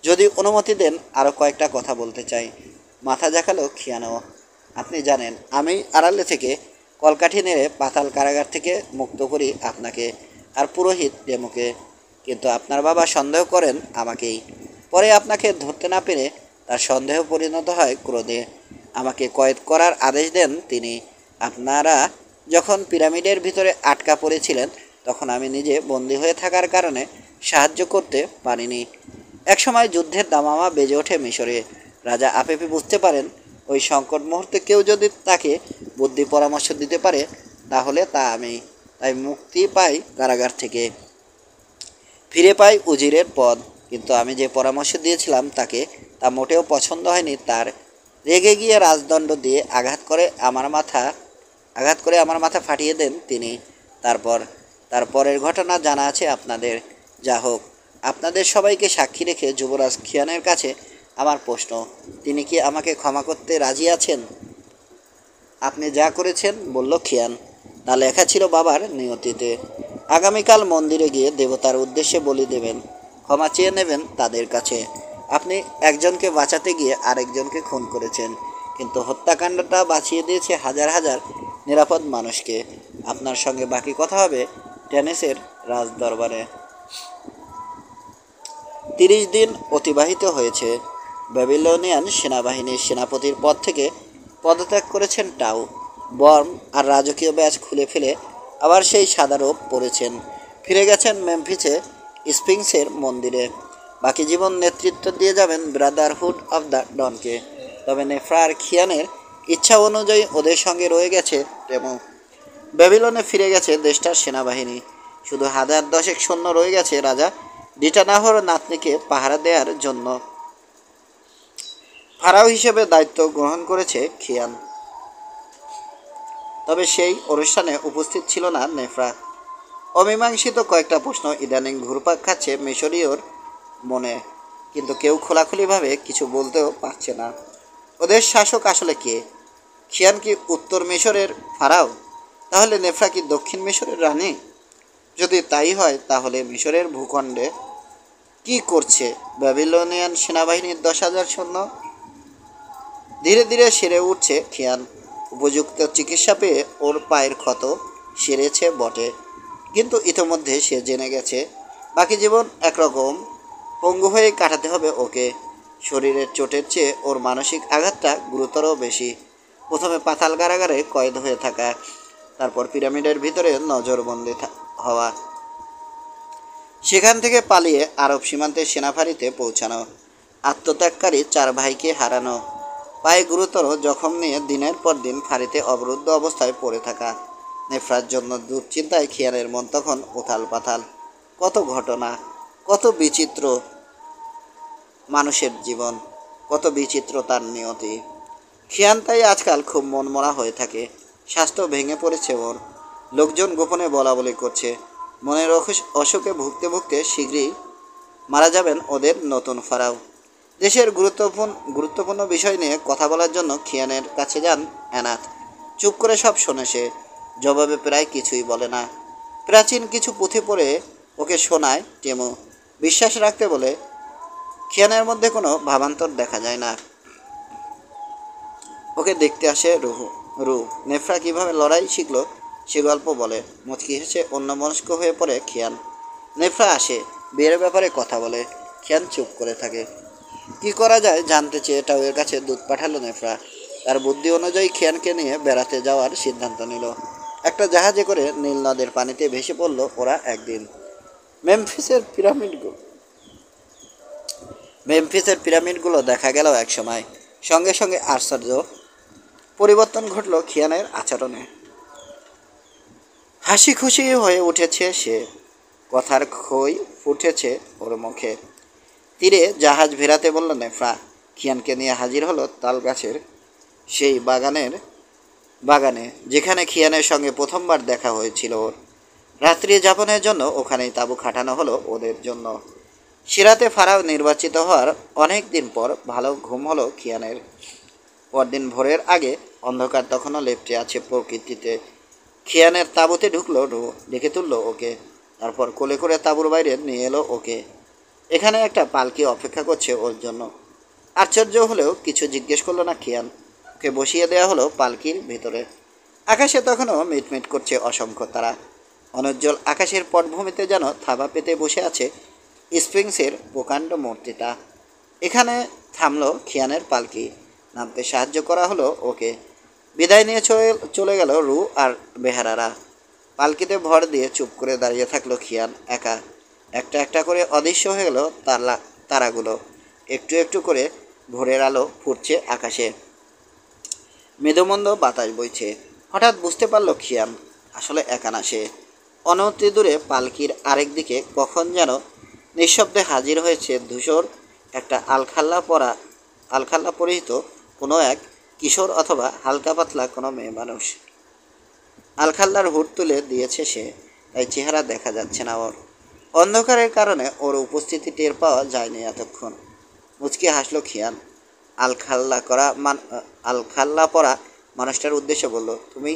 যদি অনুমতি দেন আরও কয়েকটা কথা বলতে চাই। মাথা ঝাঁকালো খিয়ানও। আপনি জানেন আমি আড়ালে থেকে কলকাঠি নেড়ে পাতাল কারাগার থেকে মুক্ত করি আপনাকে আর পুরোহিত ডেমোকে, কিন্তু আপনার বাবা সন্দেহ করেন আমাকেই। পরে আপনাকে ধরতে না পেরে তার সন্দেহ পরিণত হয় ক্রোধে। আমাকে কয়েদ করার আদেশ দেন তিনি। আপনারা যখন পিরামিডের ভিতরে আটকা পড়েছিলেন তখন আমি নিজে বন্দী হয়ে থাকার কারণে সাহায্য করতে পারিনি। একসময় যুদ্ধের দামামা বেজে ওঠে মিশরে। রাজা আপেপি বুঝতে পারেন ওই সংকট মুহূর্তে কেউ যদি তাকে বুদ্ধি পরামর্শ দিতে পারে তাহলে তা আমি। তাই মুক্তি পাই কারাগার থেকে, ফিরে পাই উজিরের পদ। কিন্তু আমি যে পরামর্শ দিয়েছিলাম তাকে তা মোটেও পছন্দ হয়নি তার। রেগে গিয়ে রাজদণ্ড দিয়ে আঘাত করে আমার মাথা ফাটিয়ে দেন তিনি। তারপরের ঘটনা জানা আছে আপনাদের। যা হোক, আপনাদের সবাইকে সাক্ষী রেখে যুবরাজ খিয়ানের কাছে আমার প্রশ্ন, তিনি কি আমাকে ক্ষমা করতে রাজি আছেন? আপনি যা করেছেন, বলল খিয়ান, তা লেখা ছিল বাবার নিয়তিতে। আগামীকাল মন্দিরে গিয়ে দেবতার উদ্দেশ্যে বলি দেবেন, ক্ষমা চেয়ে নেবেন তাদের কাছে। আপনি একজনকে বাঁচাতে গিয়ে আরেকজনকে খুন করেছেন, কিন্তু হত্যাকাণ্ডটা বাঁচিয়ে দিয়েছে হাজার হাজার নিরাপদ মানুষকে। আপনার সঙ্গে বাকি কথা হবে টেনেসের রাজ দরবারে। 30 দিন অতিবাহিত হয়েছে। ব্যাবিলনিয়ান সেনাবাহিনীর সেনাপতির পদ থেকে পদত্যাগ করেছেন টাউ। বর্ম আর রাজকীয় ব্যাজ খুলে ফেলে আবার সেই সাদা রোপ পরেছেন। ফিরে গেছেন মেমফিসে স্পিংসের মন্দিরে। বাকি জীবন নেতৃত্ব দিয়ে যাবেন ব্রাদারহুড অব দ্য ডনকে। তবে নেফ্রা আর খিয়ানের ইচ্ছা অনুযায়ী ওদের সঙ্গে রয়ে গেছে টেমো। ব্যাবিলনে ফিরে গেছে দেশটার সেনাবাহিনী। শুধু 1010 সৈন্য রয়ে গেছে রাজা ডিটানাহর নাতনিকে পাহারা দেওয়ার জন্য। ফারাও হিসেবে দায়িত্ব গ্রহণ করেছে খিয়ান। তবে সেই অনুষ্ঠানে উপস্থিত ছিল না নেফ্রা। অমীমাংসিত কয়েকটা প্রশ্ন ইদানিং ঘুরপাক খাচ্ছে মিশরীয়র মনে, কিন্তু কেউ খোলাখুলিভাবে কিছু বলতেও পারছে না। ওদের শাসক আসলে কে? খিয়ান কি উত্তর মিশরের ফারাও? তাহলে নেফ্রা কি দক্ষিণ মিশরের রানী? যদি তাই হয় তাহলে মিশরের ভূখণ্ডে কি করছে ব্যাবিলনিয়ান সেনাবাহিনীর 10,000 সৈন্য? ধীরে ধীরে সেরে উঠছে খিয়ান। উপযুক্ত চিকিৎসা পেয়ে ওর পায়ের ক্ষত সেরেছে বটে, কিন্তু ইতোমধ্যে সে জেনে গেছে বাকি জীবন একরকম পঙ্গু হয়ে কাটাতে হবে ওকে। শরীরের চোটের চেয়ে ওর মানসিক আঘাতটা গুরুতর বেশি। প্রথমে পাতাল কারাগারে কয়েদ হয়ে থাকা, তারপর পিরামিডের ভিতরে নজরবন্দি হওয়া, সেখান থেকে পালিয়ে আরব সীমান্তের সেনাফাঁড়িতে পৌঁছানো, আত্মত্যাগকারী 4 ভাইকে হারানো, পায়ে গুরুতর জখম নিয়ে দিনের পর দিন ফাঁড়িতে অবরুদ্ধ অবস্থায় পড়ে থাকা। নেফ্রার জন্য দুশ্চিন্তায় খিয়ানের মন তখন উথাল পাথাল। কত ঘটনা, কত বিচিত্র মানুষের জীবন, কত বিচিত্র তার নিয়তি। খিয়ান তাই আজকাল খুব মনমরা হয়ে থাকে। স্বাস্থ্য ভেঙে পড়েছে ওর। লোকজন গোপনে বলা বলি করছে মনের অসুখে ভুগতে ভুগতে শীঘ্রই মারা যাবেন ওদের নতুন ফারাও। দেশের গুরুত্বপূর্ণ বিষয় নিয়ে কথা বলার জন্য খিয়ানের কাছে যান অ্যানাথ। চুপ করে সব শোনে সে, জবাবে প্রায় কিছুই বলে না। প্রাচীন কিছু পুঁথি পড়ে ওকে শোনায় টেমো। বিশ্বাস রাখতে বলে। খিয়ানের মধ্যে কোনো ভাবান্তর দেখা যায় না। ওকে দেখতে আসে রু। নেফ্রা কীভাবে লড়াই শিখলো সে গল্প বলে। মুচকি হেসে অন্যমনস্ক হয়ে পড়ে খিয়ান। নেফ্রা আসে, বিয়ের ব্যাপারে কথা বলে। খিয়ান চুপ করে থাকে। কি করা যায় জানতে চেয়ে টাউয়ের কাছে দুধ পাঠালো নেফ্রা। তার বুদ্ধি অনুযায়ী খিয়ানকে নিয়ে বেড়াতে যাওয়ার সিদ্ধান্ত নিল। একটা জাহাজে করে নীল নদের পানিতে ভেসে পড়ল ওরা একদিন। মেমফিসের পিরামিডগুলো মেমফিসের পিরামিডগুলো দেখা গেল এক সময়। সঙ্গে সঙ্গে আশ্চর্য পরিবর্তন ঘটল খিয়ানের আচরণে। হাসি খুশি হয়ে উঠেছে সে। কথার খই ফুটেছে ওর মুখে। তীরে জাহাজ ভেরাতে বলল নেফ্রা। খিয়ানকে নিয়ে হাজির হলো তাল গাছের সেই বাগানে যেখানে খিয়ানের সঙ্গে প্রথমবার দেখা হয়েছিল ওর। রাত্রি যাপনের জন্য ওখানেই তাঁবু খাটানো হলো ওদের জন্য। সিরাতে ফারাও নির্বাচিত হওয়ার অনেক দিন পর ভালো ঘুম হলো খিয়ানের। পরদিন ভোরের আগে অন্ধকার তখনও লেপ্টে আছে প্রকৃতিতে। খিয়ানের তাঁবুতে ঢুকলো রু, ডেকে তুললো ওকে। তারপর কোলে করে তাঁবুর বাইরে নিয়ে এলো ওকে। এখানে একটা পালকি অপেক্ষা করছে ওর জন্য। আশ্চর্য হলেও কিছু জিজ্ঞেস করলো না খিয়ান। ওকে বসিয়ে দেওয়া হলো পালকির ভেতরে। আকাশে তখনও মিটমিট করছে অসংখ্য তারা। অনুজ্জ্বল আকাশের পটভূমিতে যেন থাবা পেতে বসে আছে স্প্রিংসের প্রকাণ্ড মূর্তিটা। এখানে থামলো খিয়ানের পালকি। নামতে সাহায্য করা হলো ওকে। বিদায় নিয়ে চলে গেল রু আর বেহারারা। পালকিতে ভর দিয়ে চুপ করে দাঁড়িয়ে থাকলো খিয়ান একা। একটা একটা করে অদৃশ্য হয়ে গেল তারাগুলো। একটু একটু করে ভোরের আলো ফুটছে আকাশে। মৃদুমন্দ বাতাস বইছে। হঠাৎ বুঝতে পারল খিয়ান আসলে একা না সে। অনতি দূরে পালকির আরেক দিকে কখন যেন নিঃশব্দে হাজির হয়েছে ধূসর একটা আলখাল্লা পরিহিত কোনো এক কিশোর অথবা হালকা পাতলা কোনো মেয়ে মানুষ। আলখাল্লার হুড তুলে দিয়েছে সে, তাই চেহারা দেখা যাচ্ছে না ওর। অন্ধকারের কারণে ওর উপস্থিতি টের পাওয়া যায়নি এতক্ষণ। মুচকি হাসলো খিয়ান। আলখাল্লা পরা মানুষটার উদ্দেশ্যে বলল, তুমি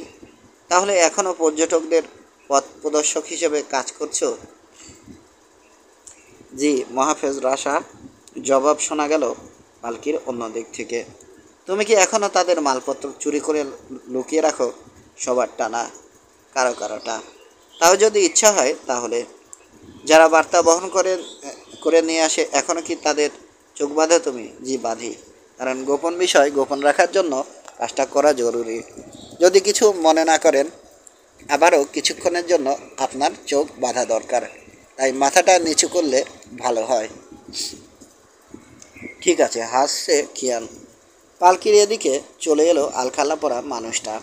তাহলে এখনও পর্যটকদের পথ প্রদর্শক হিসেবে কাজ করছো? জি মহাফেজ রাশা, জবাব শোনা গেল পালকির অন্য দিক থেকে। তুমি কি এখনও তাদের মালপত্র চুরি করে লুকিয়ে রাখো? সবারটা না, কারো কারোটা। তাও যদি ইচ্ছা হয় তাহলে যারা বার্তা বহন করে নিয়ে আসে, এখনও কি তাদের চোখ বাঁধো তুমি? জি বাঁধি, কারণ গোপন বিষয় গোপন রাখার জন্য কাজটা করা জরুরি। যদি কিছু মনে না করেন, আবারও কিছুক্ষণের জন্য আপনার চোখ বাঁধা দরকার, তাই মাথাটা নিচু করলে ভালো হয়। ঠিক আছে, হাসছে খিয়ান। পালকির এদিকে চলে এলো আলখাল্লা পরা মানুষটা।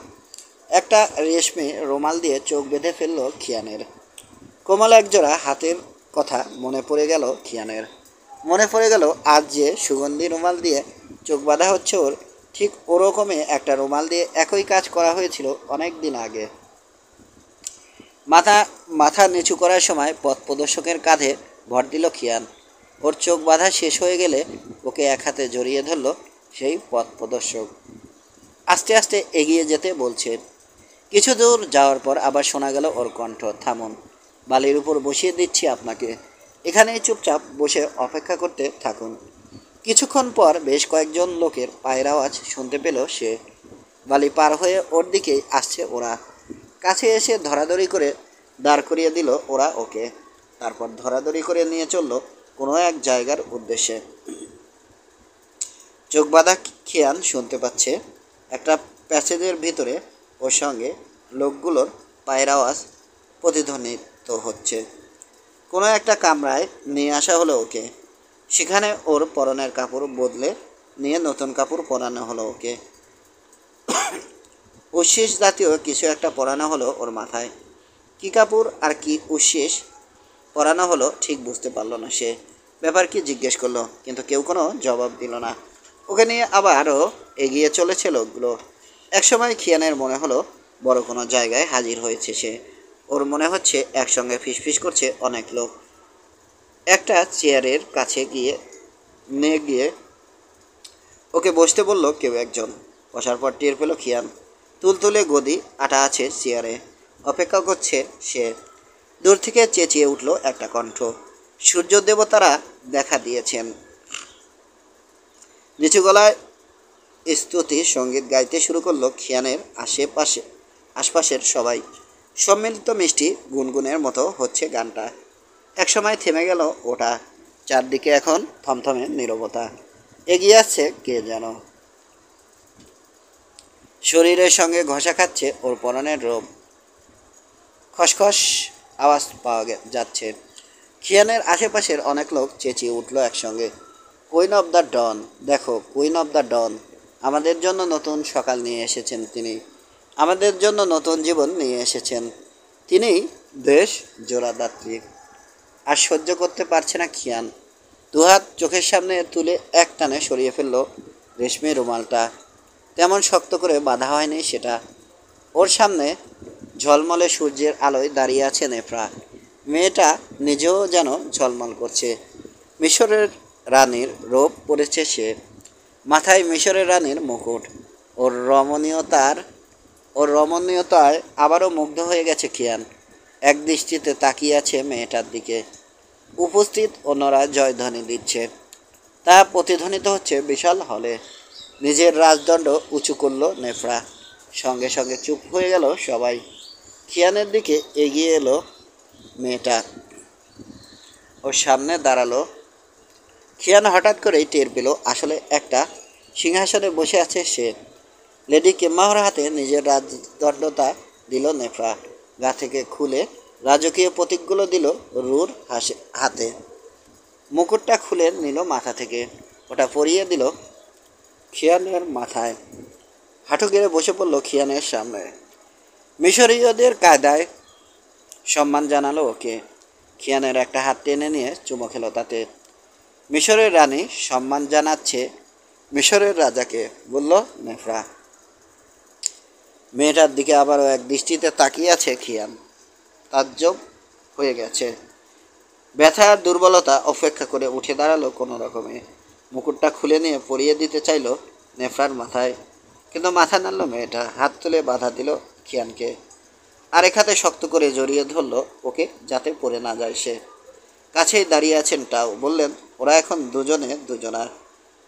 একটা রেশমি রুমাল দিয়ে চোখ বেঁধে ফেললো খিয়ানের। কোমল একজোড়া হাতের কথা মনে পড়ে গেল খিয়ানের। মনে পড়ে গেল আজ যে সুগন্ধি রুমাল দিয়ে চোখ বাঁধা হচ্ছে ওর, ঠিক ওরকমই একটা রুমাল দিয়ে একই কাজ করা হয়েছিল অনেক দিন আগে। মাথা মাথা নিচু করার সময় পথ প্রদর্শকের কাঁধে ভর দিল খিয়ান। ওর চোখ বাঁধা শেষ হয়ে গেলে ওকে এক হাতে জড়িয়ে ধরল সেই পথ প্রদর্শক। আস্তে আস্তে এগিয়ে যেতে বলছে। কিছু দূর যাওয়ার পর আবার শোনা গেল ওর কণ্ঠ, থামুন, বালির উপর বসিয়ে দিচ্ছি আপনাকে, এখানেই চুপচাপ বসে অপেক্ষা করতে থাকুন। কিছুক্ষণ পর বেশ কয়েকজন লোকের পায়ের আওয়াজ শুনতে পেল সে। বালি পার হয়ে ওর দিকেই আসছে ওরা। কাছে এসে ধরাধরি করে দাঁড় করিয়ে দিল ওরা ওকে। তারপর ধরাধরি করে নিয়ে চলল কোনো এক জায়গার উদ্দেশ্যে। চোখ বাঁধা খিয়ান শুনতে পাচ্ছে একটা প্যাসেজের ভিতরে ওর সঙ্গে লোকগুলোর পায়ের আওয়াজ প্রতিধ্বনিত হচ্ছে। কোনো একটা কামরায় নিয়ে আসা হলো ওকে। সেখানে ওর পরনের কাপড় বদলে নিয়ে নতুন কাপড় পরানো হলো ওকে। উচ্ছিষ জাতীয় কিছু একটা পরানো হলো ওর মাথায়। কী কাপড় আর কি উচ্ছিষ পরানো হলো ঠিক বুঝতে পারলো না সে। ব্যাপার কি জিজ্ঞেস করলো, কিন্তু কেউ কোনো জবাব দিল না। ওকে নিয়ে আবারও এগিয়ে চলেছে লোকগুলো। একসময় খিয়ানের মনে হলো বড় কোনো জায়গায় হাজির হয়েছে সে। ওর মনে হচ্ছে একসঙ্গে ফিসফিস করছে অনেক লোক। একটা চেয়ারের কাছে নিয়ে গিয়ে ওকে বসতে বলল কেউ একজন। বসার পর টের পেল খিয়ান তুলতুলে গদি আটা আছে চেয়ারে, অপেক্ষা করছে সে। দূর থেকে চেঁচিয়ে উঠল একটা কণ্ঠ, সূর্য দেবতারা দেখা দিয়েছেন। নিচু গলায় স্তুতি সঙ্গীত গাইতে শুরু করলো খিয়ানের আশপাশের সবাই। সম্মিলিত মিষ্টি গুনগুনের মতো হচ্ছে গানটা। একসময় থেমে গেল ওটা। চারদিকে এখন থমথমে নীরবতা। এগিয়ে আসছে কে যেন, শরীরের সঙ্গে ঘষা খাচ্ছে ওর পরনের রোম। খসখস আওয়াজ পাওয়া যাচ্ছে। খিয়ানের আশেপাশের অনেক লোক চেঁচিয়ে উঠল একসঙ্গে, কুইন অব দ্য ডন, দেখো কুইন অব দ্য ডন, আমাদের জন্য নতুন সকাল নিয়ে এসেছেন তিনি, আমাদের জন্য নতুন জীবন নিয়ে এসেছেন তিনি, দেশ জোড়াদাত্রী। আর সহ্য করতে পারছে না খিয়ান। দুহাত চোখের সামনে তুলে এক টানে সরিয়ে ফেলল রেশমি রুমালটা। তেমন শক্ত করে বাঁধা হয়নি সেটা। ওর সামনে ঝলমলে সূর্যের আলোয় দাঁড়িয়ে আছে নেফরা। মেয়েটা নিজেও যেন ঝলমল করছে। মিশরের রানীর রূপ পড়েছে সে। মাথায় মিশরের রানীর মুকুট। ওর রমণীয়তার ওর রমণীয়তায় আবারও মুগ্ধ হয়ে গেছে খিয়ান। এক দৃষ্টিতে তাকিয়ে আছে মেয়েটার দিকে। উপস্থিত অন্যরা জয়ধ্বনি দিচ্ছে, তা প্রতিধ্বনিত হচ্ছে বিশাল হলে। নিজের রাজদণ্ড উঁচু করল নেফরা। সঙ্গে সঙ্গে চুপ হয়ে গেল সবাই। খিয়ানের দিকে এগিয়ে এলো মেয়েটা, ওর সামনে দাঁড়ালো। খিয়ান হঠাৎ করেই টের পেল আসলে একটা সিংহাসনে বসে আছে সে। লেডি কেম্মাহর হাতে নিজের রাজদণ্ডটা দিল নেফরা। গা থেকে খুলে রাজকীয় প্রতীকগুলো দিল রুর হাতে। মুকুটটা খুলে নিল মাথা থেকে, ওটা পরিয়ে দিল খিয়ানের মাথায়। হাঁটু গেড়ে বসে পড়ল খিয়ানের সামনে। মিশরীয়দের কায়দায় সম্মান জানালো ওকে। খিয়ানের একটা হাত টেনে নিয়ে চুমো খেলো তাতে। মিশরের রানী সম্মান জানাচ্ছে মিশরের রাজাকে, বলল নেফরা। মেয়েটার দিকে আবারও এক দৃষ্টিতে তাকিয়ে আছে খিয়ান। তাজ্জব হয়ে গেছে। ব্যথা আর দুর্বলতা অপেক্ষা করে উঠে দাঁড়ালো কোনো রকমে। মুকুটটা খুলে নিয়ে পরিয়ে দিতে চাইল নেফরার মাথায়, কিন্তু মাথা নাড়ল মেয়েটা। হাত তুলে বাধা দিল খিয়ানকে। আরেক হাতে শক্ত করে জড়িয়ে ধরল ওকে, যাতে পড়ে না যায় সে। কাছেই দাঁড়িয়ে আছেন টাও, বললেন ওরা এখন দুজনে দুজনার,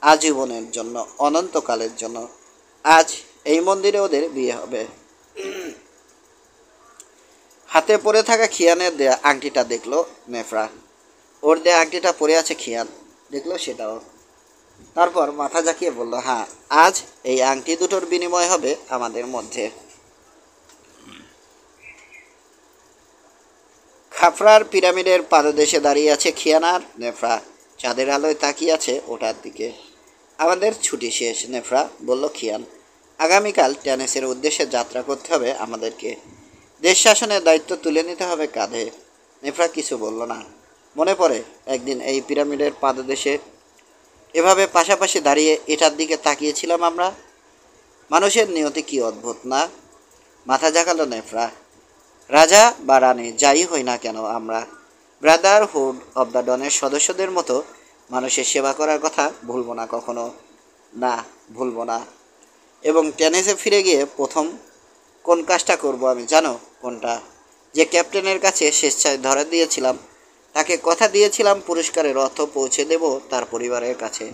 আজীবনের জন্য, অনন্তকালের জন্য। আজ এই মন্দিরে ওদের বিয়ে হবে। হাতে পড়ে থাকা খিয়ানের দেয়া আংটিটা দেখলো নেফরা। ওর দেয়া আংটিটা পড়ে আছে খিয়ান, দেখলো সেটাও। তারপর মাথা ঝাঁকিয়ে বলল, হ্যাঁ, আজ এই আংটি দুটোর বিনিময় হবে আমাদের মধ্যে। খাফরার পিরামিডের পাদদেশে দাঁড়িয়ে আছে খিয়ান আর নেফরা। চাঁদের আলোয় তাকিয়ে আছে ওটার দিকে। আমাদের ছুটি শেষ, নেফরা, বলল খিয়ান। আগামীকাল ট্যানেসের উদ্দেশ্যে যাত্রা করতে হবে আমাদেরকে। দেশ শাসনের দায়িত্ব তুলে নিতে হবে কাঁধে। নেফরা কিছু বলল না। মনে পড়ে একদিন এই পিরামিডের পাদদেশে এভাবে পাশাপাশি দাঁড়িয়ে এটার দিকে তাকিয়েছিলাম আমরা। মানুষের নিয়তি কি অদ্ভুত না? মাথা ঝাঁকালো নেফরা। রাজা বা রানী যাই হই না কেন, আমরা ব্রাদারহুড অব দ্য ডনের সদস্যদের মতো মানুষের সেবা করার কথা ভুলব না কখনো। না, ভুলব না। এবং টেনিসে ফিরে গিয়ে প্রথম কোন কাজটা করব আমি জানো? কোনটা? যে ক্যাপ্টেনের কাছে স্বেচ্ছায় ধরা দিয়েছিলাম, তাকে কথা দিয়েছিলাম পুরস্কারের অর্থ পৌঁছে দেব তার পরিবারের কাছে।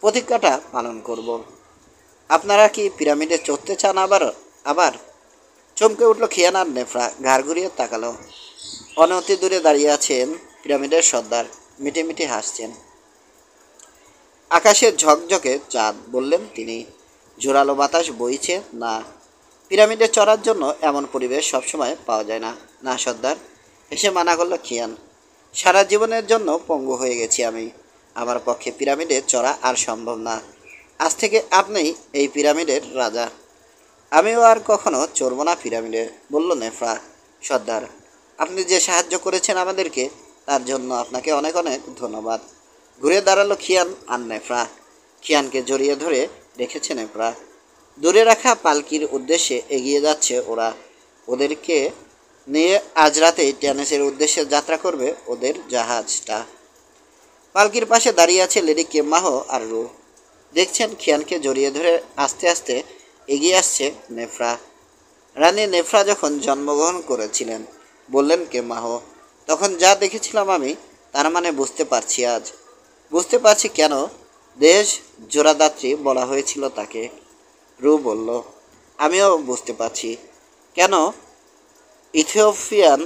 প্রতিজ্ঞাটা পালন করব। আপনারা কি পিরামিডে চড়তে চান আবার? আবার চমকে উঠল খিয়ান আর নেফরা ঘাড় ঘুরিয়ে তাকালো। অনতি দূরে দাঁড়িয়ে আছেন পিরামিডের সর্দার, মিটিমিটি হাসছেন। আকাশের ঝকঝকে চাঁদ, বললেন তিনি। জোরালো বাতাস বইছে না। পিরামিডে চড়ার জন্য এমন পরিবেশ সবসময় পাওয়া যায় না। না সর্দার, হেসে মানা করল খিয়ান। সারা জীবনের জন্য পঙ্গু হয়ে গেছি আমি। আমার পক্ষে পিরামিডে চড়া আর সম্ভব না। আজ থেকে আপনিই এই পিরামিডের রাজা। আমিও আর কখনো চড়ব না পিরামিডে, বলল নেফরা। সর্দার, আপনি যে সাহায্য করেছেন আমাদেরকে, তার জন্য আপনাকে অনেক অনেক ধন্যবাদ। ঘুরে দাঁড়ালো খিয়ান আর নেফরা। খিয়ানকে জড়িয়ে ধরে রেখেছে নেফরা। দূরে রাখা পালকির উদ্দেশ্যে এগিয়ে যাচ্ছে ওরা। ওদেরকে নিয়ে আজ রাতেই ট্যানেসের উদ্দেশ্যে যাত্রা করবে ওদের জাহাজটা। পালকির পাশে দাঁড়িয়ে আছে লেডি কেম্মাহ আর রু। দেখছেন খিয়ানকে জড়িয়ে ধরে আস্তে আস্তে এগিয়ে আসছে নেফরা। রানী নেফরা যখন জন্মগ্রহণ করেছিলেন, বললেন কেম্মাহ, তখন যা দেখেছিলাম আমি, তার মানে বুঝতে পারছি আজ। বুঝতে পারছি কেন দেশ জোড়াদাত্রী বলা হয়েছিল তাকে। রু বলল, আমিও বুঝতে পারছি কেন ইথিওপিয়ান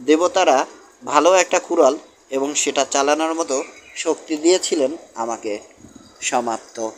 দেবতারা ভালো একটা কুড়াল এবং সেটা চালানোর মতো শক্তি দিয়েছিলেন আমাকে। সমাপ্ত।